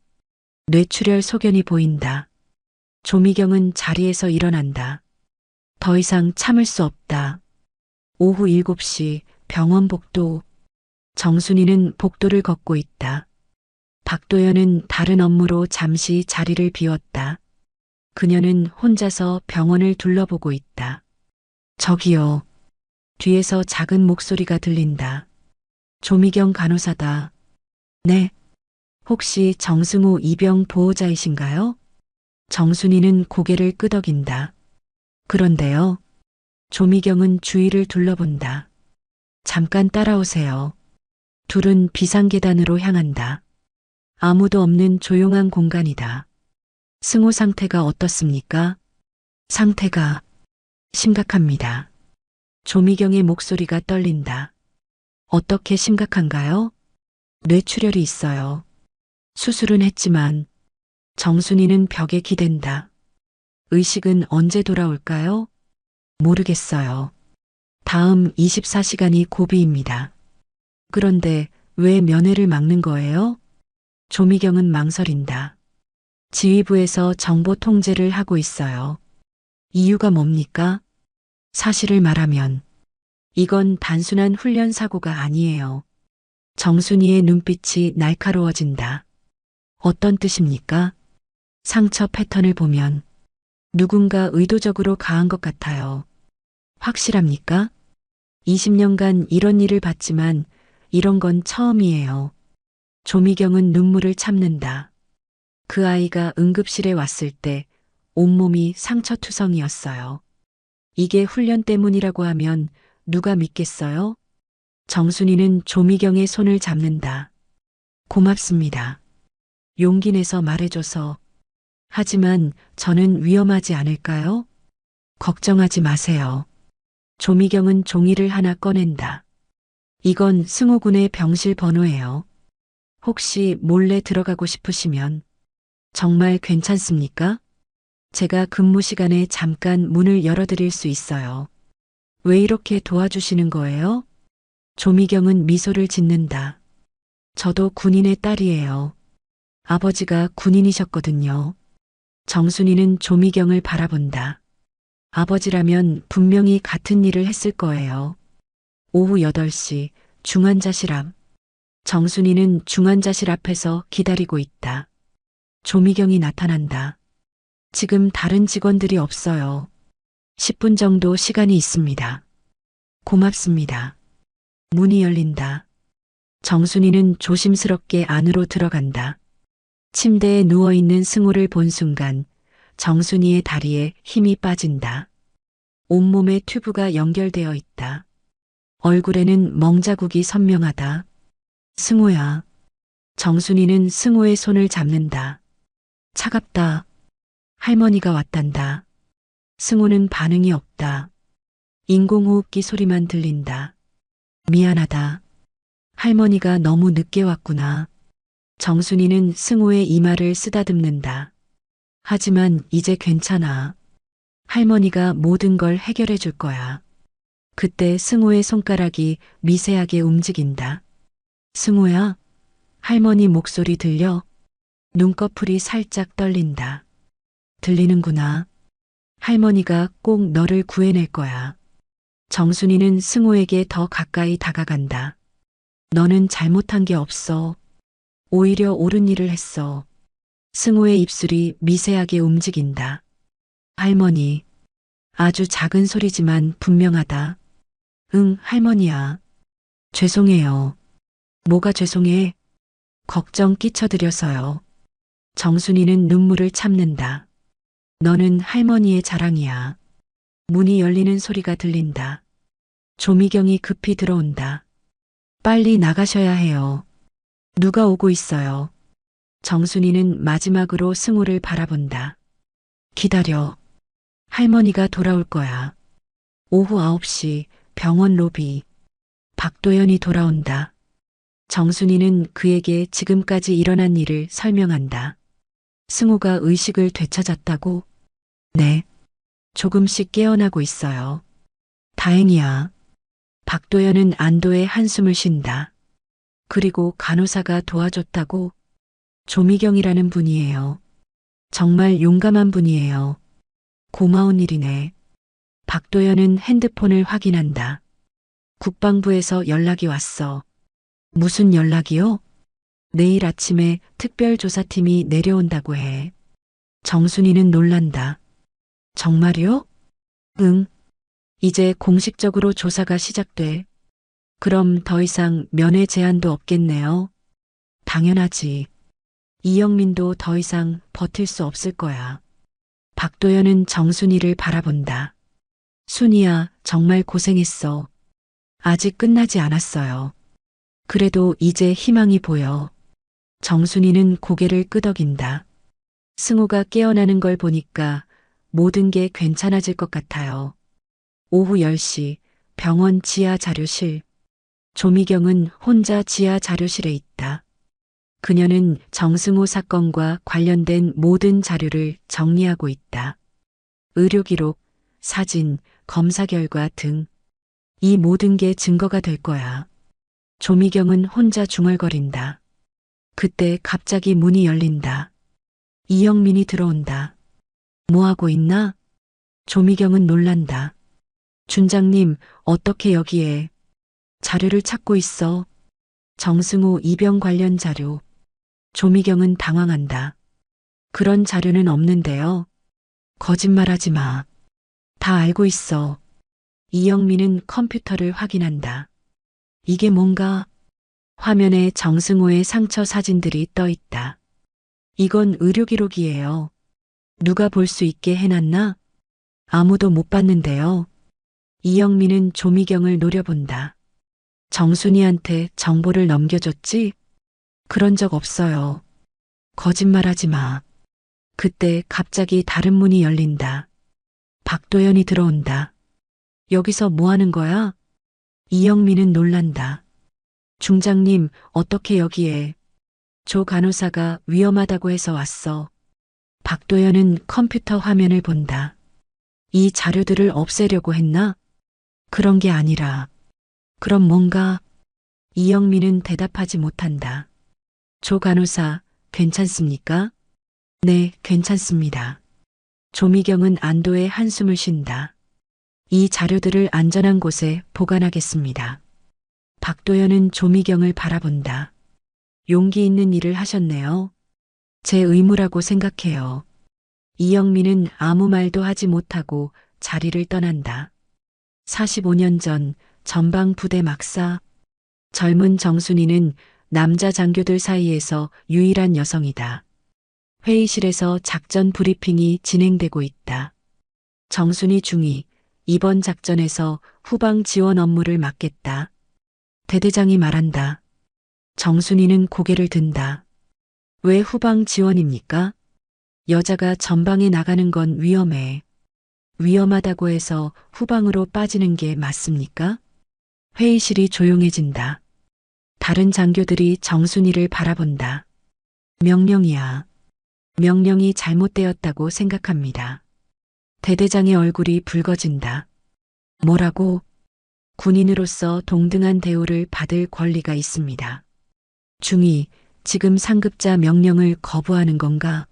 뇌출혈 소견이 보인다. 조미경은 자리에서 일어난다. 더 이상 참을 수 없다. 오후 7시 병원 복도. 정순이는 복도를 걷고 있다. 박도연은 다른 업무로 잠시 자리를 비웠다. 그녀는 혼자서 병원을 둘러보고 있다. 저기요. 뒤에서 작은 목소리가 들린다. 조미경 간호사다. 네. 혹시 정승호 이병 보호자이신가요? 정순이는 고개를 끄덕인다. 그런데요. 조미경은 주위를 둘러본다. 잠깐 따라오세요. 둘은 비상계단으로 향한다. 아무도 없는 조용한 공간이다. 승호 상태가 어떻습니까? 상태가 심각합니다. 조미경의 목소리가 떨린다. 어떻게 심각한가요? 뇌출혈이 있어요. 수술은 했지만 정순이는 벽에 기댄다. 의식은 언제 돌아올까요? 모르겠어요. 다음 24시간이 고비입니다. 그런데 왜 면회를 막는 거예요? 조미경은 망설인다. 지휘부에서 정보 통제를 하고 있어요. 이유가 뭡니까? 사실을 말하면 이건 단순한 훈련 사고가 아니에요. 정순이의 눈빛이 날카로워진다. 어떤 뜻입니까? 상처 패턴을 보면 누군가 의도적으로 가한 것 같아요. 확실합니까? 20년간 이런 일을 봤지만 이런 건 처음이에요. 조미경은 눈물을 참는다. 그 아이가 응급실에 왔을 때 온몸이 상처투성이었어요. 이게 훈련 때문이라고 하면 누가 믿겠어요? 정순이는 조미경의 손을 잡는다. 고맙습니다. 용기 내서 말해줘서. 하지만 저는 위험하지 않을까요? 걱정하지 마세요. 조미경은 종이를 하나 꺼낸다. 이건 승호군의 병실 번호예요. 혹시 몰래 들어가고 싶으시면 정말 괜찮습니까? 제가 근무 시간에 잠깐 문을 열어드릴 수 있어요. 왜 이렇게 도와주시는 거예요? 조미경은 미소를 짓는다. 저도 군인의 딸이에요. 아버지가 군인이셨거든요. 정순이는 조미경을 바라본다. 아버지라면 분명히 같은 일을 했을 거예요. 오후 8시 중환자실 앞. 정순이는 중환자실 앞에서 기다리고 있다. 조미경이 나타난다. 지금 다른 직원들이 없어요. 10분 정도 시간이 있습니다. 고맙습니다. 문이 열린다. 정순이는 조심스럽게 안으로 들어간다. 침대에 누워있는 승호를 본 순간 정순이의 다리에 힘이 빠진다. 온몸에 튜브가 연결되어 있다. 얼굴에는 멍자국이 선명하다. 승호야. 정순이는 승호의 손을 잡는다. 차갑다. 할머니가 왔단다. 승호는 반응이 없다. 인공호흡기 소리만 들린다. 미안하다. 할머니가 너무 늦게 왔구나. 정순이는 승호의 이마를 쓰다듬는다. 하지만 이제 괜찮아. 할머니가 모든 걸 해결해 줄 거야. 그때 승호의 손가락이 미세하게 움직인다. 승호야, 할머니 목소리 들려? 눈꺼풀이 살짝 떨린다. 들리는구나. 할머니가 꼭 너를 구해낼 거야. 정순이는 승호에게 더 가까이 다가간다. 너는 잘못한 게 없어. 오히려 옳은 일을 했어. 승호의 입술이 미세하게 움직인다. 할머니. 아주 작은 소리지만 분명하다. 응, 할머니야. 죄송해요. 뭐가 죄송해? 걱정 끼쳐드려서요. 정순이는 눈물을 참는다. 너는 할머니의 자랑이야. 문이 열리는 소리가 들린다. 조미경이 급히 들어온다. 빨리 나가셔야 해요. 누가 오고 있어요. 정순이는 마지막으로 승호를 바라본다. 기다려. 할머니가 돌아올 거야. 오후 9시 병원 로비. 박도연이 돌아온다. 정순이는 그에게 지금까지 일어난 일을 설명한다. 승호가 의식을 되찾았다고? 네. 조금씩 깨어나고 있어요. 다행이야. 박도연은 안도의 한숨을 쉰다. 그리고 간호사가 도와줬다고? 조미경이라는 분이에요. 정말 용감한 분이에요. 고마운 일이네. 박도연은 핸드폰을 확인한다. 국방부에서 연락이 왔어. 무슨 연락이요? 내일 아침에 특별조사팀이 내려온다고 해. 정순이는 놀란다. 정말요? 응. 이제 공식적으로 조사가 시작돼. 그럼 더 이상 면회 제한도 없겠네요. 당연하지. 이영민도 더 이상 버틸 수 없을 거야. 박도연은 정순이를 바라본다. 순이야, 정말 고생했어. 아직 끝나지 않았어요. 그래도 이제 희망이 보여. 정순이는 고개를 끄덕인다. 승호가 깨어나는 걸 보니까 모든 게 괜찮아질 것 같아요. 오후 10시 병원 지하 자료실. 조미경은 혼자 지하 자료실에 있다. 그녀는 정승호 사건과 관련된 모든 자료를 정리하고 있다. 의료 기록, 사진, 검사 결과 등. 이 모든 게 증거가 될 거야. 조미경은 혼자 중얼거린다. 그때 갑자기 문이 열린다. 이영민이 들어온다. 뭐하고 있나? 조미경은 놀란다. 준장님, 어떻게 여기에? 자료를 찾고 있어. 정승호 입영 관련 자료. 조미경은 당황한다. 그런 자료는 없는데요. 거짓말하지 마. 다 알고 있어. 이영민은 컴퓨터를 확인한다. 이게 뭔가? 화면에 정승호의 상처 사진들이 떠 있다. 이건 의료 기록이에요. 누가 볼 수 있게 해놨나? 아무도 못 봤는데요. 이영민은 조미경을 노려본다. 정순이한테 정보를 넘겨줬지? 그런 적 없어요. 거짓말하지 마. 그때 갑자기 다른 문이 열린다. 박도연이 들어온다. 여기서 뭐 하는 거야? 이영민은 놀란다. 중장님, 어떻게 여기에? 조 간호사가 위험하다고 해서 왔어. 박도연은 컴퓨터 화면을 본다. 이 자료들을 없애려고 했나? 그런 게 아니라. 그럼 뭔가? 이영민은 대답하지 못한다. 조 간호사, 괜찮습니까? 네, 괜찮습니다. 조미경은 안도의 한숨을 쉰다. 이 자료들을 안전한 곳에 보관하겠습니다. 박도연은 조미경을 바라본다. 용기 있는 일을 하셨네요. 제 의무라고 생각해요. 이영민은 아무 말도 하지 못하고 자리를 떠난다. 45년 전 전방 부대 막사. 젊은 정순이는 남자 장교들 사이에서 유일한 여성이다. 회의실에서 작전 브리핑이 진행되고 있다. 정순이 중위, 이번 작전에서 후방 지원 업무를 맡겠다. 대대장이 말한다. 정순이는 고개를 든다. 왜 후방 지원입니까? 여자가 전방에 나가는 건 위험해. 위험하다고 해서 후방으로 빠지는 게 맞습니까? 회의실이 조용해진다. 다른 장교들이 정순이를 바라본다. 명령이야. 명령이 잘못되었다고 생각합니다. 대대장의 얼굴이 붉어진다. 뭐라고? 군인으로서 동등한 대우를 받을 권리가 있습니다. 중위, 지금 상급자 명령을 거부하는 건가?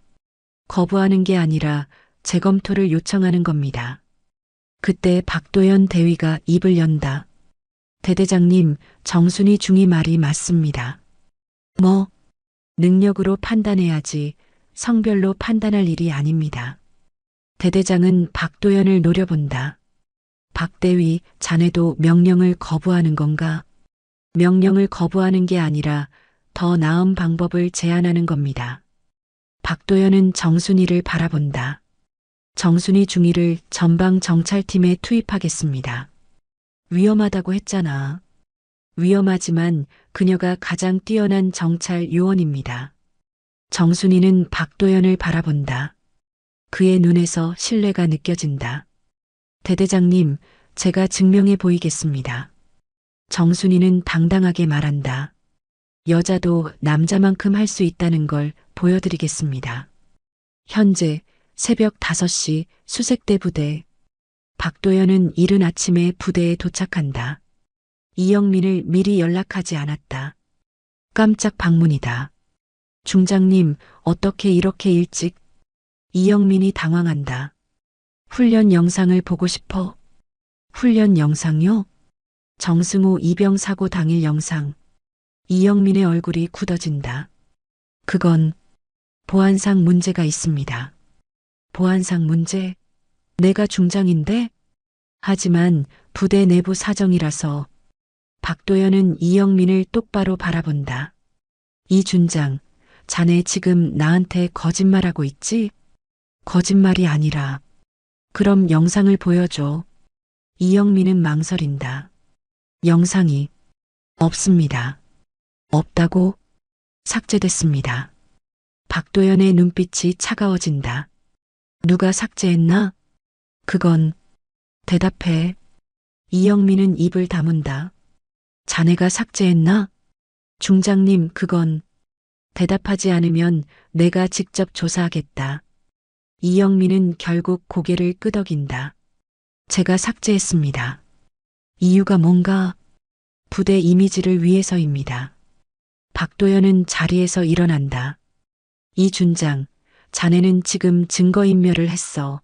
거부하는 게 아니라 재검토를 요청하는 겁니다. 그때 박도연 대위가 입을 연다. 대대장님, 정순이 중위 말이 맞습니다. 뭐? 능력으로 판단해야지 성별로 판단할 일이 아닙니다. 대대장은 박도연을 노려본다. 박대위, 자네도 명령을 거부하는 건가? 명령을 거부하는 게 아니라 더 나은 방법을 제안하는 겁니다. 박도연은 정순이를 바라본다. 정순이 중위를 전방 정찰팀에 투입하겠습니다. 위험하다고 했잖아. 위험하지만 그녀가 가장 뛰어난 정찰 요원입니다. 정순이는 박도연을 바라본다. 그의 눈에서 신뢰가 느껴진다. 대대장님, 제가 증명해 보이겠습니다. 정순이는 당당하게 말한다. 여자도 남자만큼 할 수 있다는 걸 보여드리겠습니다. 현재 새벽 5시 수색대 부대. 박도연은 이른 아침에 부대에 도착한다. 이영민을 미리 연락하지 않았다. 깜짝 방문이다. 중장님, 어떻게 이렇게 일찍? 이영민이 당황한다. 훈련 영상을 보고 싶어. 훈련 영상요? 정승호 이병 사고 당일 영상. 이영민의 얼굴이 굳어진다. 그건 보안상 문제가 있습니다. 보안상 문제? 내가 중장인데? 하지만 부대 내부 사정이라서. 박도연은 이영민을 똑바로 바라본다. 이 준장, 자네 지금 나한테 거짓말하고 있지? 거짓말이 아니라. 그럼 영상을 보여줘. 이영민은 망설인다. 영상이 없습니다. 없다고? 삭제됐습니다. 박도연의 눈빛이 차가워진다. 누가 삭제했나? 그건 대답해. 이영민은 입을 다문다. 자네가 삭제했나? 중장님, 그건 대답하지 않으면 내가 직접 조사하겠다. 이영민은 결국 고개를 끄덕인다. 제가 삭제했습니다. 이유가 뭔가? 부대 이미지를 위해서입니다. 박도연은 자리에서 일어난다. 이준장, 자네는 지금 증거인멸을 했어.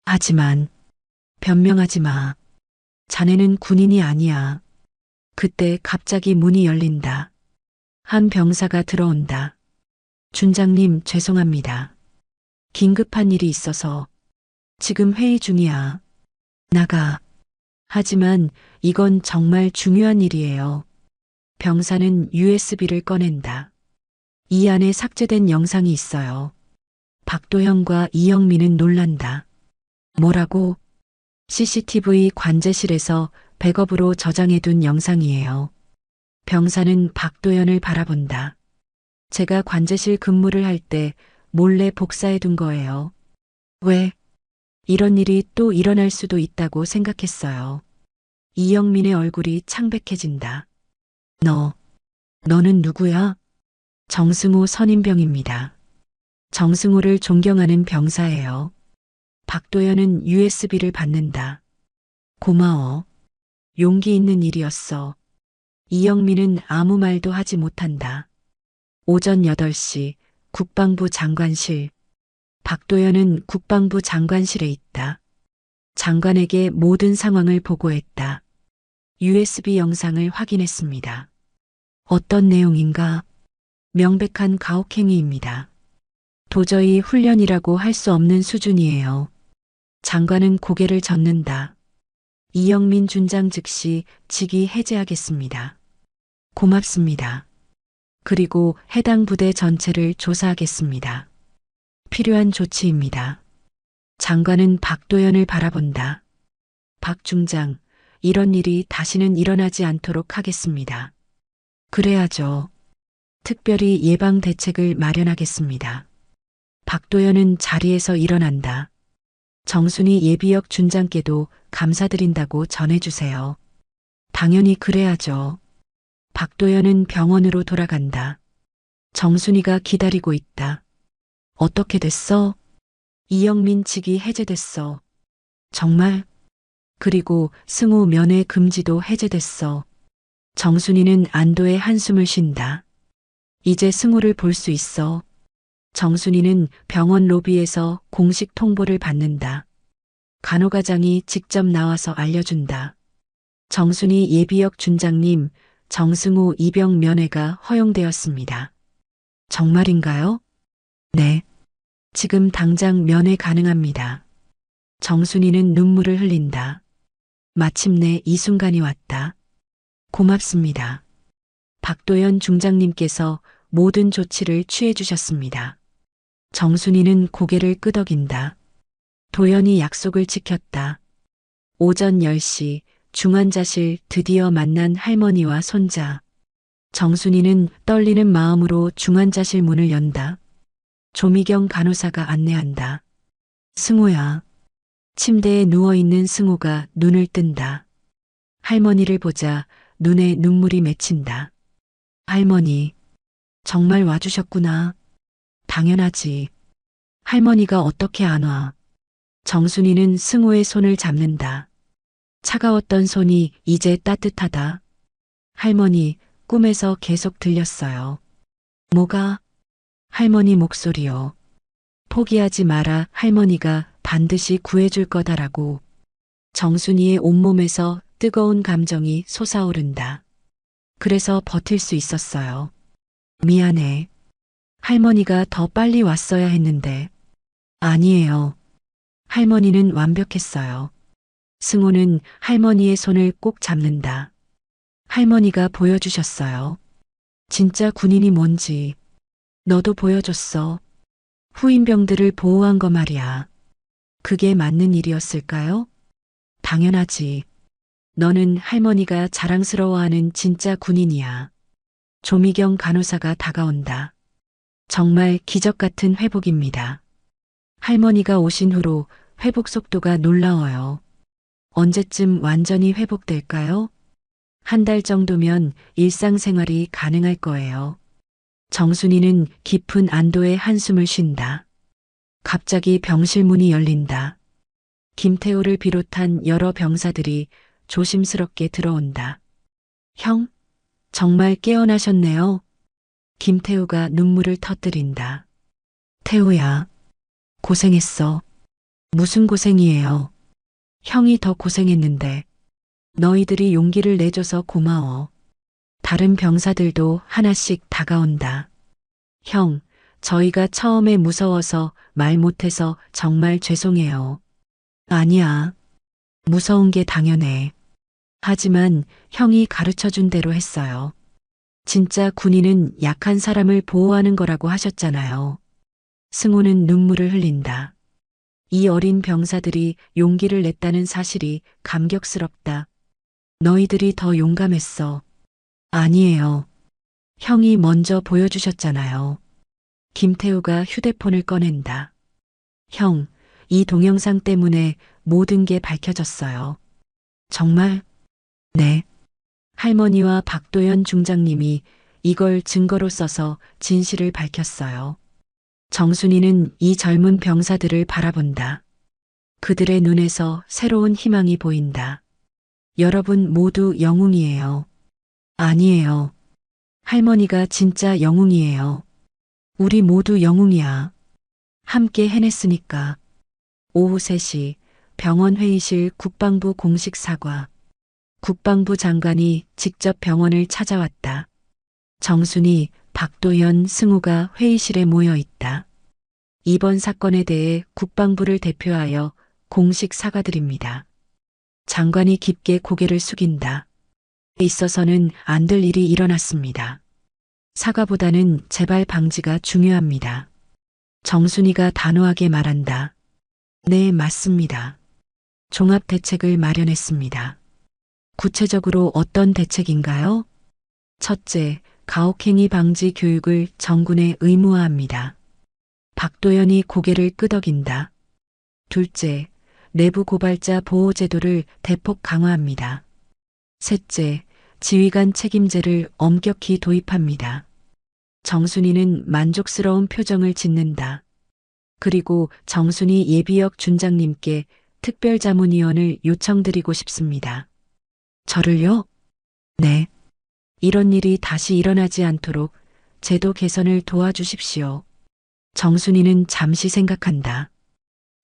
하지만 변명하지 마. 자네는 군인이 아니야. 그때 갑자기 문이 열린다. 한 병사가 들어온다. 준장님, 죄송합니다. 긴급한 일이 있어서 지금 회의 중이야. 나가. 하지만 이건 정말 중요한 일이에요. 병사는 USB를 꺼낸다. 이 안에 삭제된 영상이 있어요. 박도현과 이영민은 놀란다. 뭐라고? CCTV 관제실에서 백업으로 저장해둔 영상이에요. 병사는 박도연을 바라본다. 제가 관제실 근무를 할 때 몰래 복사해둔 거예요. 왜? 이런 일이 또 일어날 수도 있다고 생각했어요. 이영민의 얼굴이 창백해진다. 너는 누구야? 정승호 선임병입니다. 정승호를 존경하는 병사예요. 박도연은 USB를 받는다. 고마워. 용기 있는 일이었어. 이영민은 아무 말도 하지 못한다. 오전 8시 국방부 장관실. 박도연은 국방부 장관실에 있다. 장관에게 모든 상황을 보고했다. USB 영상을 확인했습니다. 어떤 내용인가? 명백한 가혹행위입니다. 도저히 훈련이라고 할 수 없는 수준이에요. 장관은 고개를 젓는다. 이영민 준장 즉시 직위 해제하겠습니다. 고맙습니다. 그리고 해당 부대 전체를 조사하겠습니다. 필요한 조치입니다. 장관은 박도연을 바라본다. 박 중장, 이런 일이 다시는 일어나지 않도록 하겠습니다. 그래야죠. 특별히 예방 대책을 마련하겠습니다. 박도연은 자리에서 일어난다. 정순이 예비역 준장께도 감사드린다고 전해주세요. 당연히 그래야죠. 박도연은 병원으로 돌아간다. 정순이가 기다리고 있다. 어떻게 됐어? 이영민 직위 해제됐어. 정말? 그리고 승호 면회 금지도 해제됐어. 정순이는 안도의 한숨을 쉰다. 이제 승호를 볼 수 있어. 정순이는 병원 로비에서 공식 통보를 받는다. 간호과장이 직접 나와서 알려준다. 정순이 예비역 준장님, 정승호 이병 면회가 허용되었습니다. 정말인가요? 네. 지금 당장 면회 가능합니다. 정순이는 눈물을 흘린다. 마침내 이 순간이 왔다. 고맙습니다. 박도연 중장님께서 모든 조치를 취해 주셨습니다. 정순이는 고개를 끄덕인다. 도연이 약속을 지켰다. 오전 10시 중환자실 드디어 만난 할머니와 손자. 정순이는 떨리는 마음으로 중환자실 문을 연다. 조미경 간호사가 안내한다. 승호야. 침대에 누워있는 승호가 눈을 뜬다. 할머니를 보자 눈에 눈물이 맺힌다. 할머니, 정말 와주셨구나. 당연하지. 할머니가 어떻게 안 와? 정순이는 승호의 손을 잡는다. 차가웠던 손이 이제 따뜻하다. 할머니, 꿈에서 계속 들렸어요. 뭐가? 할머니 목소리요. 포기하지 마라. 할머니가 반드시 구해줄 거다라고. 정순이의 온몸에서 뜨거운 감정이 솟아오른다. 그래서 버틸 수 있었어요. 미안해. 할머니가 더 빨리 왔어야 했는데. 아니에요. 할머니는 완벽했어요. 승호는 할머니의 손을 꼭 잡는다. 할머니가 보여주셨어요. 진짜 군인이 뭔지. 너도 보여줬어. 후임병들을 보호한 거 말이야. 그게 맞는 일이었을까요? 당연하지. 너는 할머니가 자랑스러워하는 진짜 군인이야. 조미경 간호사가 다가온다. 정말 기적 같은 회복입니다. 할머니가 오신 후로 회복 속도가 놀라워요. 언제쯤 완전히 회복될까요? 한 달 정도면 일상생활이 가능할 거예요. 정순이는 깊은 안도의 한숨을 쉰다. 갑자기 병실 문이 열린다. 김태호를 비롯한 여러 병사들이 조심스럽게 들어온다. 형, 정말 깨어나셨네요. 김태호가 눈물을 터뜨린다. 태호야, 고생했어. 무슨 고생이에요? 형이 더 고생했는데. 너희들이 용기를 내줘서 고마워. 다른 병사들도 하나씩 다가온다. 형, 저희가 처음에 무서워서 말 못해서 정말 죄송해요. 아니야. 무서운 게 당연해. 하지만 형이 가르쳐준 대로 했어요. 진짜 군인은 약한 사람을 보호하는 거라고 하셨잖아요. 승호는 눈물을 흘린다. 이 어린 병사들이 용기를 냈다는 사실이 감격스럽다. 너희들이 더 용감했어. 아니에요. 형이 먼저 보여주셨잖아요. 김태우가 휴대폰을 꺼낸다. 형, 이 동영상 때문에 모든 게 밝혀졌어요. 정말? 네. 할머니와 박도연 중장님이 이걸 증거로 써서 진실을 밝혔어요. 정순이는 이 젊은 병사들을 바라본다. 그들의 눈에서 새로운 희망이 보인다. 여러분 모두 영웅이에요. 아니에요. 할머니가 진짜 영웅이에요. 우리 모두 영웅이야. 함께 해냈으니까. 오후 3시 병원 회의실 국방부 공식 사과. 국방부 장관이 직접 병원을 찾아왔다. 정순이, 박도연, 승우가 회의실에 모여 있다. 이번 사건에 대해 국방부를 대표하여 공식 사과드립니다. 장관이 깊게 고개를 숙인다. 있어서는 안 될 일이 일어났습니다. 사과보다는 재발 방지가 중요합니다. 정순이가 단호하게 말한다. 네, 맞습니다. 종합 대책을 마련했습니다. 구체적으로 어떤 대책인가요? 첫째, 가혹행위 방지 교육을 전군에 의무화합니다. 박도연이 고개를 끄덕인다. 둘째, 내부 고발자 보호 제도를 대폭 강화합니다. 셋째, 지휘관 책임제를 엄격히 도입합니다. 정순이는 만족스러운 표정을 짓는다. 그리고 정순이 예비역 준장님께 특별자문위원을 요청드리고 싶습니다. 저를요? 네. 이런 일이 다시 일어나지 않도록 제도 개선을 도와주십시오. 정순이는 잠시 생각한다.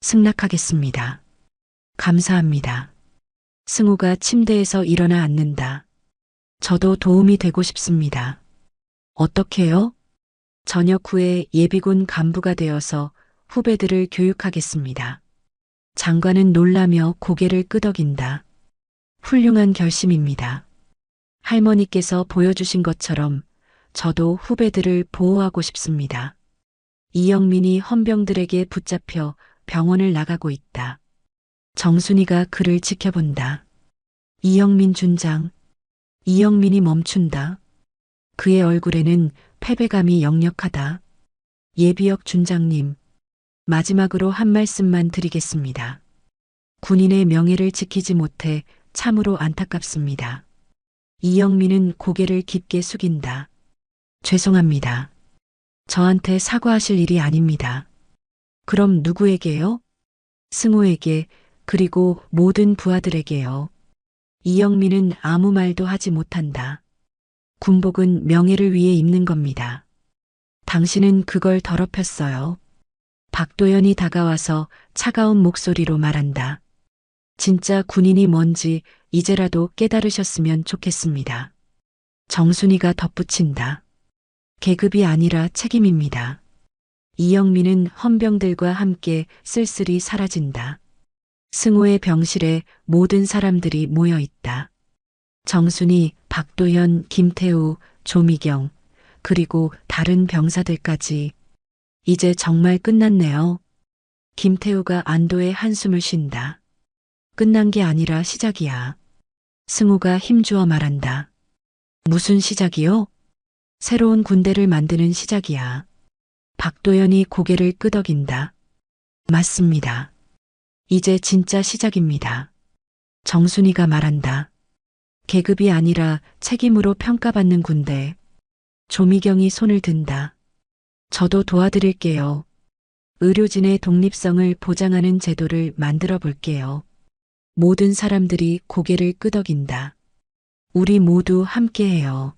승낙하겠습니다. 감사합니다. 승우가 침대에서 일어나 앉는다. 저도 도움이 되고 싶습니다. 어떻게요? 전역 후에 예비군 간부가 되어서 후배들을 교육하겠습니다. 장관은 놀라며 고개를 끄덕인다. 훌륭한 결심입니다. 할머니께서 보여주신 것처럼 저도 후배들을 보호하고 싶습니다. 이영민이 헌병들에게 붙잡혀 병원을 나가고 있다. 정순이가 그를 지켜본다. 이영민 준장. 이영민이 멈춘다. 그의 얼굴에는 패배감이 역력하다. 예비역 준장님, 마지막으로 한 말씀만 드리겠습니다. 군인의 명예를 지키지 못해 참으로 안타깝습니다. 이영민은 고개를 깊게 숙인다. 죄송합니다. 저한테 사과하실 일이 아닙니다. 그럼 누구에게요? 승호에게, 그리고 모든 부하들에게요. 이영민은 아무 말도 하지 못한다. 군복은 명예를 위해 입는 겁니다. 당신은 그걸 더럽혔어요. 박도연이 다가와서 차가운 목소리로 말한다. 진짜 군인이 뭔지 이제라도 깨달으셨으면 좋겠습니다. 정순이가 덧붙인다. 계급이 아니라 책임입니다. 이영민은 헌병들과 함께 쓸쓸히 사라진다. 승호의 병실에 모든 사람들이 모여 있다. 정순이, 박도현, 김태우, 조미경, 그리고 다른 병사들까지. 이제 정말 끝났네요. 김태우가 안도의 한숨을 쉰다. 끝난 게 아니라 시작이야. 승호가 힘주어 말한다. 무슨 시작이요? 새로운 군대를 만드는 시작이야. 박도연이 고개를 끄덕인다. 맞습니다. 이제 진짜 시작입니다. 정순이가 말한다. 계급이 아니라 책임으로 평가받는 군대. 조미경이 손을 든다. 저도 도와드릴게요. 의료진의 독립성을 보장하는 제도를 만들어 볼게요. 모든 사람들이 고개를 끄덕인다. 우리 모두 함께해요.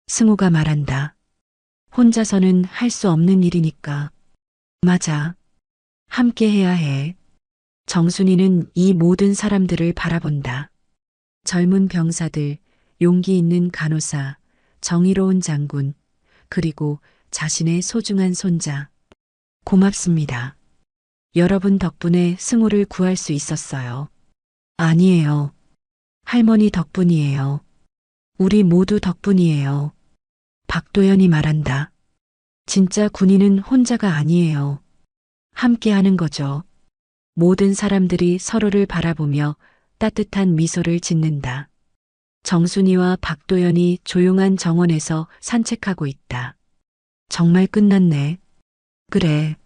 승호가 말한다. 혼자서는 할 수 없는 일이니까. 맞아. 함께해야 해. 정순이는 이 모든 사람들을 바라본다. 젊은 병사들, 용기 있는 간호사, 정의로운 장군, 그리고 자신의 소중한 손자. 고맙습니다. 여러분 덕분에 승호를 구할 수 있었어요. 아니에요. 할머니 덕분이에요. 우리 모두 덕분이에요. 박도연이 말한다. 진짜 군인은 혼자가 아니에요. 함께 하는 거죠. 모든 사람들이 서로를 바라보며 따뜻한 미소를 짓는다. 정순이와 박도연이 조용한 정원에서 산책하고 있다. 정말 끝났네. 그래.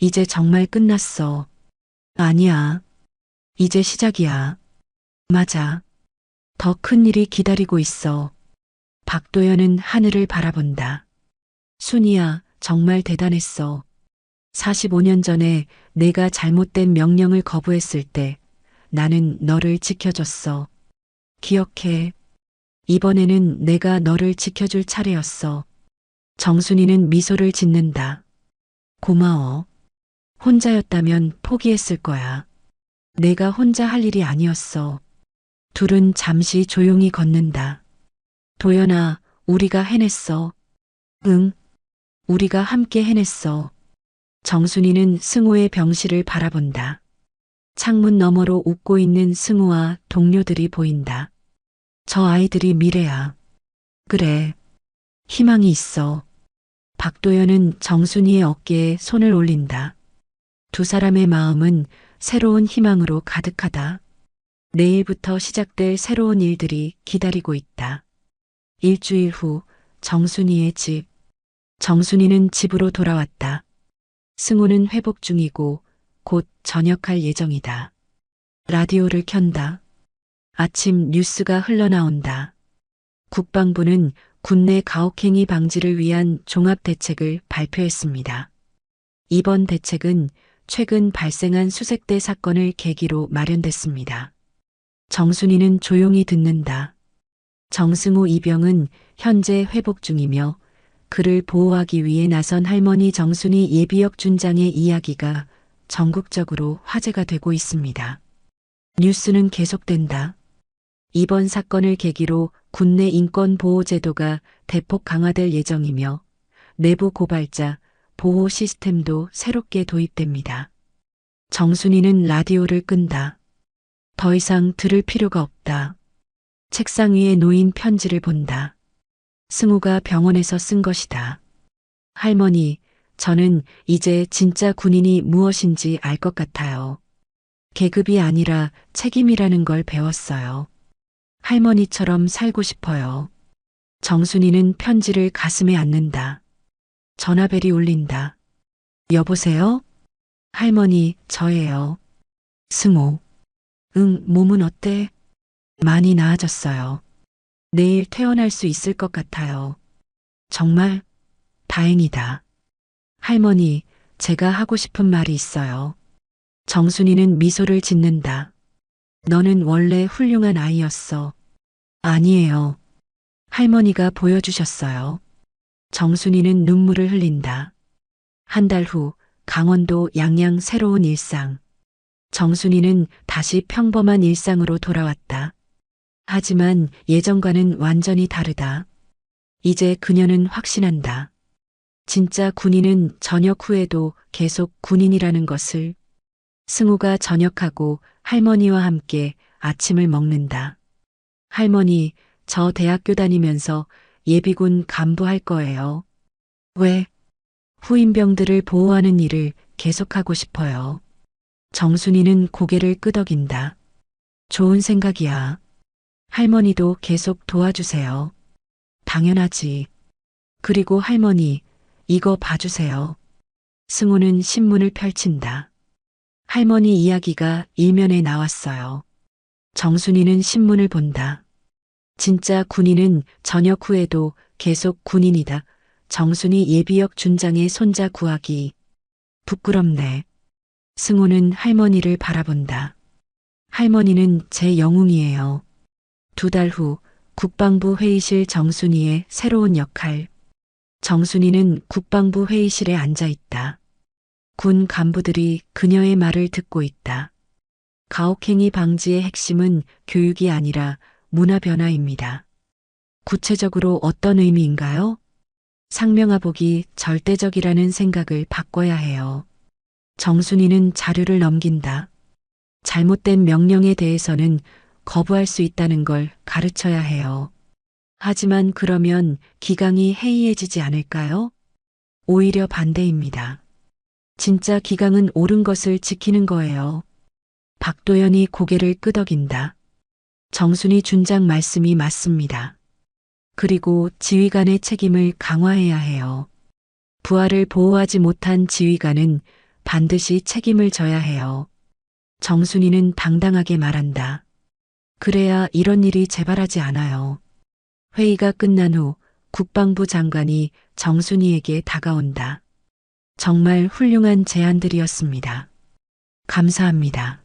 이제 정말 끝났어. 아니야. 이제 시작이야. 맞아. 더 큰 일이 기다리고 있어. 박도연은 하늘을 바라본다. 순이야, 정말 대단했어. 45년 전에 내가 잘못된 명령을 거부했을 때 나는 너를 지켜줬어. 기억해. 이번에는 내가 너를 지켜줄 차례였어. 정순이는 미소를 짓는다. 고마워. 혼자였다면 포기했을 거야. 내가 혼자 할 일이 아니었어. 둘은 잠시 조용히 걷는다. 도연아, 우리가 해냈어. 응. 우리가 함께 해냈어. 정순이는 승호의 병실을 바라본다. 창문 너머로 웃고 있는 승호와 동료들이 보인다. 저 아이들이 미래야. 그래. 희망이 있어. 박도연은 정순이의 어깨에 손을 올린다. 두 사람의 마음은 새로운 희망으로 가득하다. 내일부터 시작될 새로운 일들이 기다리고 있다. 일주일 후 정순이의 집. 정순이는 집으로 돌아왔다. 승호는 회복 중이고 곧 전역할 예정이다. 라디오를 켠다. 아침 뉴스가 흘러나온다. 국방부는 군내 가혹행위 방지를 위한 종합대책을 발표했습니다. 이번 대책은 최근 발생한 수색대 사건을 계기로 마련됐습니다. 정순이는 조용히 듣는다. 정승호 이병은 현재 회복 중이며 그를 보호하기 위해 나선 할머니 정순이 예비역 준장의 이야기가 전국적으로 화제가 되고 있습니다. 뉴스는 계속된다. 이번 사건을 계기로 군내 인권보호제도가 대폭 강화될 예정이며 내부 고발자 보호 시스템도 새롭게 도입됩니다. 정순이는 라디오를 끈다. 더 이상 들을 필요가 없다. 책상 위에 놓인 편지를 본다. 승우가 병원에서 쓴 것이다. 할머니, 저는 이제 진짜 군인이 무엇인지 알 것 같아요. 계급이 아니라 책임이라는 걸 배웠어요. 할머니처럼 살고 싶어요. 정순이는 편지를 가슴에 안는다. 전화벨이 울린다. 여보세요? 할머니, 저예요. 승호. 응, 몸은 어때? 많이 나아졌어요. 내일 퇴원할 수 있을 것 같아요. 정말? 다행이다. 할머니, 제가 하고 싶은 말이 있어요. 정순이는 미소를 짓는다. 너는 원래 훌륭한 아이였어. 아니에요. 할머니가 보여주셨어요. 정순이는 눈물을 흘린다. 한 달 후 강원도 양양 새로운 일상. 정순이는 다시 평범한 일상으로 돌아왔다. 하지만 예전과는 완전히 다르다. 이제 그녀는 확신한다. 진짜 군인은 전역 후에도 계속 군인이라는 것을. 승우가 전역하고 할머니와 함께 아침을 먹는다. 할머니, 저 대학교 다니면서 예비군 간부 할 거예요. 왜? 후임병들을 보호하는 일을 계속하고 싶어요. 정순이는 고개를 끄덕인다. 좋은 생각이야. 할머니도 계속 도와주세요. 당연하지. 그리고 할머니, 이거 봐주세요. 승우는 신문을 펼친다. 할머니 이야기가 일면에 나왔어요. 정순이는 신문을 본다. 진짜 군인은 전역 후에도 계속 군인이다. 정순이 예비역 준장의 손자 구하기. 부끄럽네. 승우는 할머니를 바라본다. 할머니는 제 영웅이에요. 2달 후 국방부 회의실 정순이의 새로운 역할. 정순이는 국방부 회의실에 앉아 있다. 군 간부들이 그녀의 말을 듣고 있다. 가혹행위 방지의 핵심은 교육이 아니라 문화 변화입니다. 구체적으로 어떤 의미인가요? 상명하복이 절대적이라는 생각을 바꿔야 해요. 정순이는 자료를 넘긴다. 잘못된 명령에 대해서는 거부할 수 있다는 걸 가르쳐야 해요. 하지만 그러면 기강이 해이해지지 않을까요? 오히려 반대입니다. 진짜 기강은 옳은 것을 지키는 거예요. 박도연이 고개를 끄덕인다. 정순이 준장 말씀이 맞습니다. 그리고 지휘관의 책임을 강화해야 해요. 부하를 보호하지 못한 지휘관은 반드시 책임을 져야 해요. 정순이는 당당하게 말한다. 그래야 이런 일이 재발하지 않아요. 회의가 끝난 후 국방부 장관이 정순이에게 다가온다. 정말 훌륭한 제안들이었습니다. 감사합니다.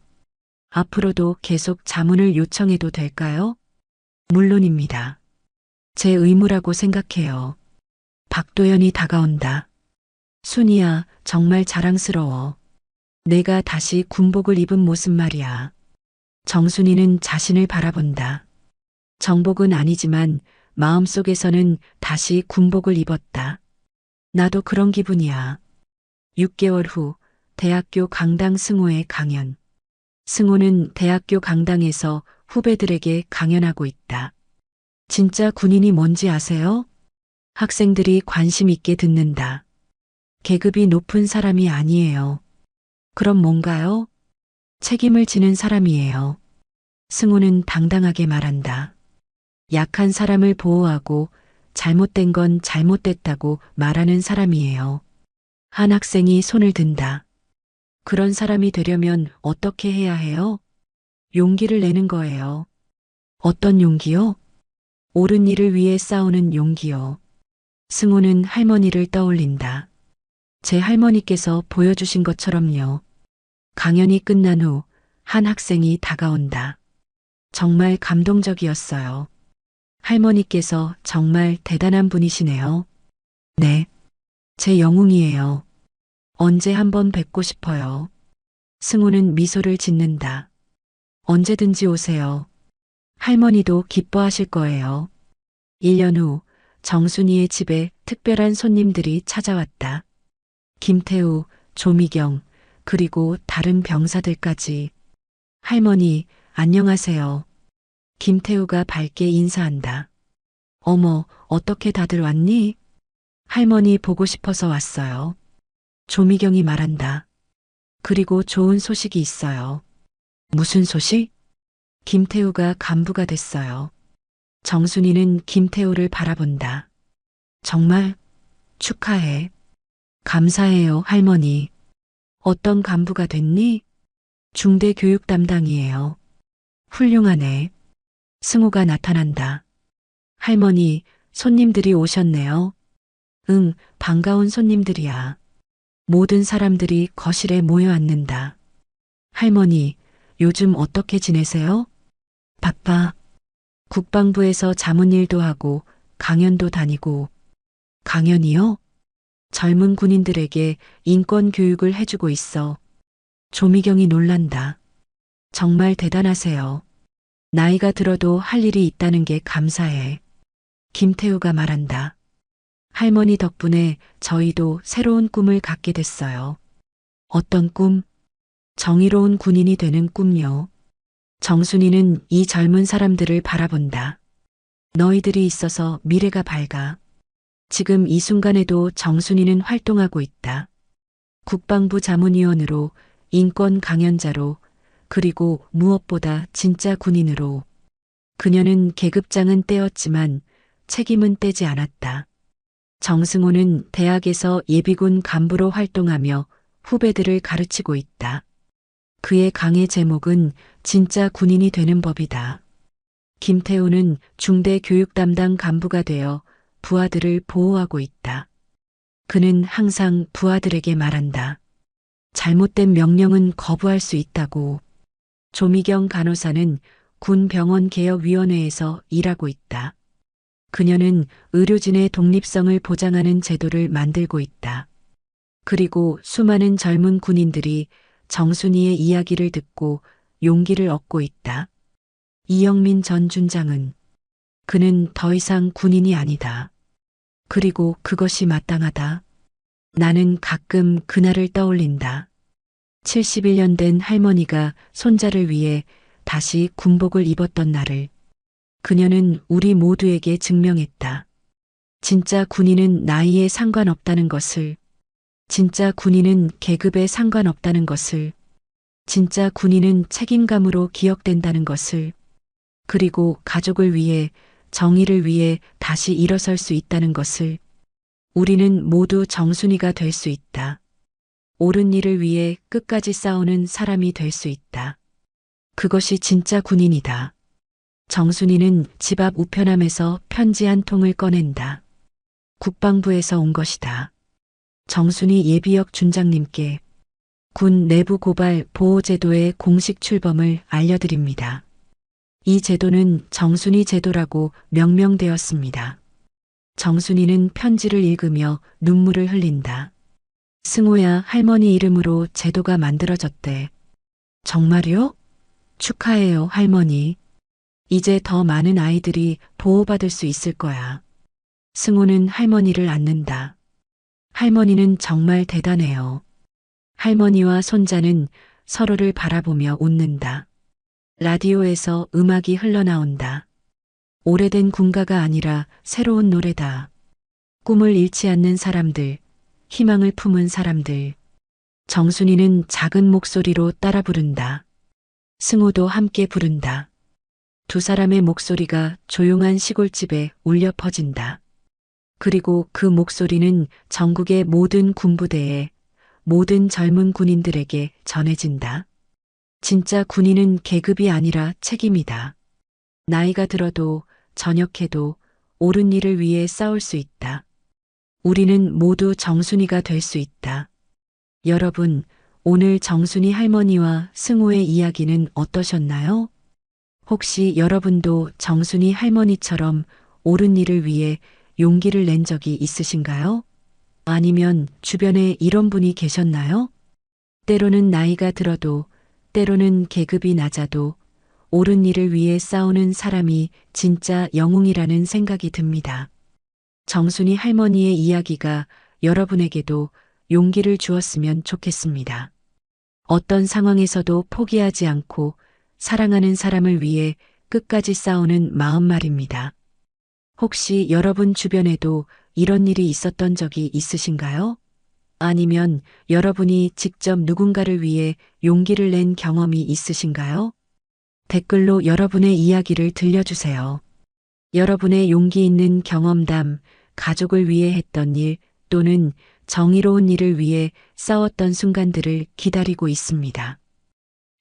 앞으로도 계속 자문을 요청해도 될까요? 물론입니다. 제 의무라고 생각해요. 박도연이 다가온다. 순이야, 정말 자랑스러워. 내가 다시 군복을 입은 모습 말이야. 정순이는 자신을 바라본다. 정복은 아니지만 마음속에서는 다시 군복을 입었다. 나도 그런 기분이야. 6개월 후 대학교 강당 승호의 강연. 승호는 대학교 강당에서 후배들에게 강연하고 있다. 진짜 군인이 뭔지 아세요? 학생들이 관심 있게 듣는다. 계급이 높은 사람이 아니에요. 그럼 뭔가요? 책임을 지는 사람이에요. 승호는 당당하게 말한다. 약한 사람을 보호하고 잘못된 건 잘못됐다고 말하는 사람이에요. 한 학생이 손을 든다. 그런 사람이 되려면 어떻게 해야 해요? 용기를 내는 거예요. 어떤 용기요? 옳은 일을 위해 싸우는 용기요. 승호는 할머니를 떠올린다. 제 할머니께서 보여주신 것처럼요. 강연이 끝난 후 한 학생이 다가온다. 정말 감동적이었어요. 할머니께서 정말 대단한 분이시네요. 네. 제 영웅이에요. 언제 한번 뵙고 싶어요. 승우는 미소를 짓는다. 언제든지 오세요. 할머니도 기뻐하실 거예요. 1년 후 정순이의 집에 특별한 손님들이 찾아왔다. 김태우, 조미경, 그리고 다른 병사들까지. 할머니, 안녕하세요. 김태우가 밝게 인사한다. 어머, 어떻게 다들 왔니? 할머니 보고 싶어서 왔어요. 조미경이 말한다. 그리고 좋은 소식이 있어요. 무슨 소식? 김태우가 간부가 됐어요. 정순이는 김태우를 바라본다. 정말 축하해. 감사해요, 할머니. 어떤 간부가 됐니? 중대 교육 담당이에요. 훌륭하네. 승우가 나타난다. 할머니, 손님들이 오셨네요. 응, 반가운 손님들이야. 모든 사람들이 거실에 모여 앉는다. 할머니, 요즘 어떻게 지내세요? 바빠. 국방부에서 자문일도 하고 강연도 다니고. 강연이요? 젊은 군인들에게 인권 교육을 해주고 있어. 조미경이 놀란다. 정말 대단하세요. 나이가 들어도 할 일이 있다는 게 감사해. 김태우가 말한다. 할머니 덕분에 저희도 새로운 꿈을 갖게 됐어요. 어떤 꿈? 정의로운 군인이 되는 꿈요. 정순이는 이 젊은 사람들을 바라본다. 너희들이 있어서 미래가 밝아. 지금 이 순간에도 정순이는 활동하고 있다. 국방부 자문위원으로, 인권 강연자로, 그리고 무엇보다 진짜 군인으로. 그녀는 계급장은 떼었지만 책임은 떼지 않았다. 정승호는 대학에서 예비군 간부로 활동하며 후배들을 가르치고 있다. 그의 강의 제목은 진짜 군인이 되는 법이다. 김태우는 중대 교육 담당 간부가 되어 부하들을 보호하고 있다. 그는 항상 부하들에게 말한다. 잘못된 명령은 거부할 수 있다고. 조미경 간호사는 군병원개혁위원회에서 일하고 있다. 그녀는 의료진의 독립성을 보장하는 제도를 만들고 있다. 그리고 수많은 젊은 군인들이 정순이의 이야기를 듣고 용기를 얻고 있다. 이영민 전 준장은 그는 더 이상 군인이 아니다. 그리고 그것이 마땅하다. 나는 가끔 그날을 떠올린다. 71년 된 할머니가 손자를 위해 다시 군복을 입었던 날을. 그녀는 우리 모두에게 증명했다. 진짜 군인은 나이에 상관없다는 것을. 진짜 군인은 계급에 상관없다는 것을. 진짜 군인은 책임감으로 기억된다는 것을. 그리고 가족을 위해, 정의를 위해 다시 일어설 수 있다는 것을. 우리는 모두 정순이가 될 수 있다. 옳은 일을 위해 끝까지 싸우는 사람이 될 수 있다. 그것이 진짜 군인이다. 정순이는 집 앞 우편함에서 편지 한 통을 꺼낸다. 국방부에서 온 것이다. 정순이 예비역 준장님께 군 내부 고발 보호 제도의 공식 출범을 알려드립니다. 이 제도는 정순이 제도라고 명명되었습니다. 정순이는 편지를 읽으며 눈물을 흘린다. 승호야, 할머니 이름으로 제도가 만들어졌대. 정말요? 축하해요, 할머니. 이제 더 많은 아이들이 보호받을 수 있을 거야. 승호는 할머니를 안는다. 할머니는 정말 대단해요. 할머니와 손자는 서로를 바라보며 웃는다. 라디오에서 음악이 흘러나온다. 오래된 군가가 아니라 새로운 노래다. 꿈을 잃지 않는 사람들, 희망을 품은 사람들. 정순이는 작은 목소리로 따라 부른다. 승호도 함께 부른다. 두 사람의 목소리가 조용한 시골집에 울려 퍼진다. 그리고 그 목소리는 전국의 모든 군부대에, 모든 젊은 군인들에게 전해진다. 진짜 군인은 계급이 아니라 책임이다. 나이가 들어도 전역해도 옳은 일을 위해 싸울 수 있다. 우리는 모두 정순이가 될 수 있다. 여러분, 오늘 정순이 할머니와 승호의 이야기는 어떠셨나요? 혹시 여러분도 정순이 할머니처럼 옳은 일을 위해 용기를 낸 적이 있으신가요? 아니면 주변에 이런 분이 계셨나요? 때로는 나이가 들어도, 때로는 계급이 낮아도 옳은 일을 위해 싸우는 사람이 진짜 영웅이라는 생각이 듭니다. 정순이 할머니의 이야기가 여러분에게도 용기를 주었으면 좋겠습니다. 어떤 상황에서도 포기하지 않고 사랑하는 사람을 위해 끝까지 싸우는 마음 말입니다. 혹시 여러분 주변에도 이런 일이 있었던 적이 있으신가요? 아니면 여러분이 직접 누군가를 위해 용기를 낸 경험이 있으신가요? 댓글로 여러분의 이야기를 들려주세요. 여러분의 용기 있는 경험담, 가족을 위해 했던 일 또는 정의로운 일을 위해 싸웠던 순간들을 기다리고 있습니다.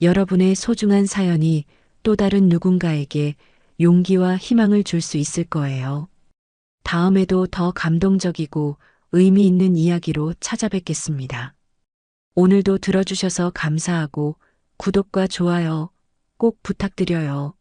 여러분의 소중한 사연이 또 다른 누군가에게 용기와 희망을 줄 수 있을 거예요. 다음에도 더 감동적이고 의미 있는 이야기로 찾아뵙겠습니다. 오늘도 들어주셔서 감사하고 구독과 좋아요 꼭 부탁드려요.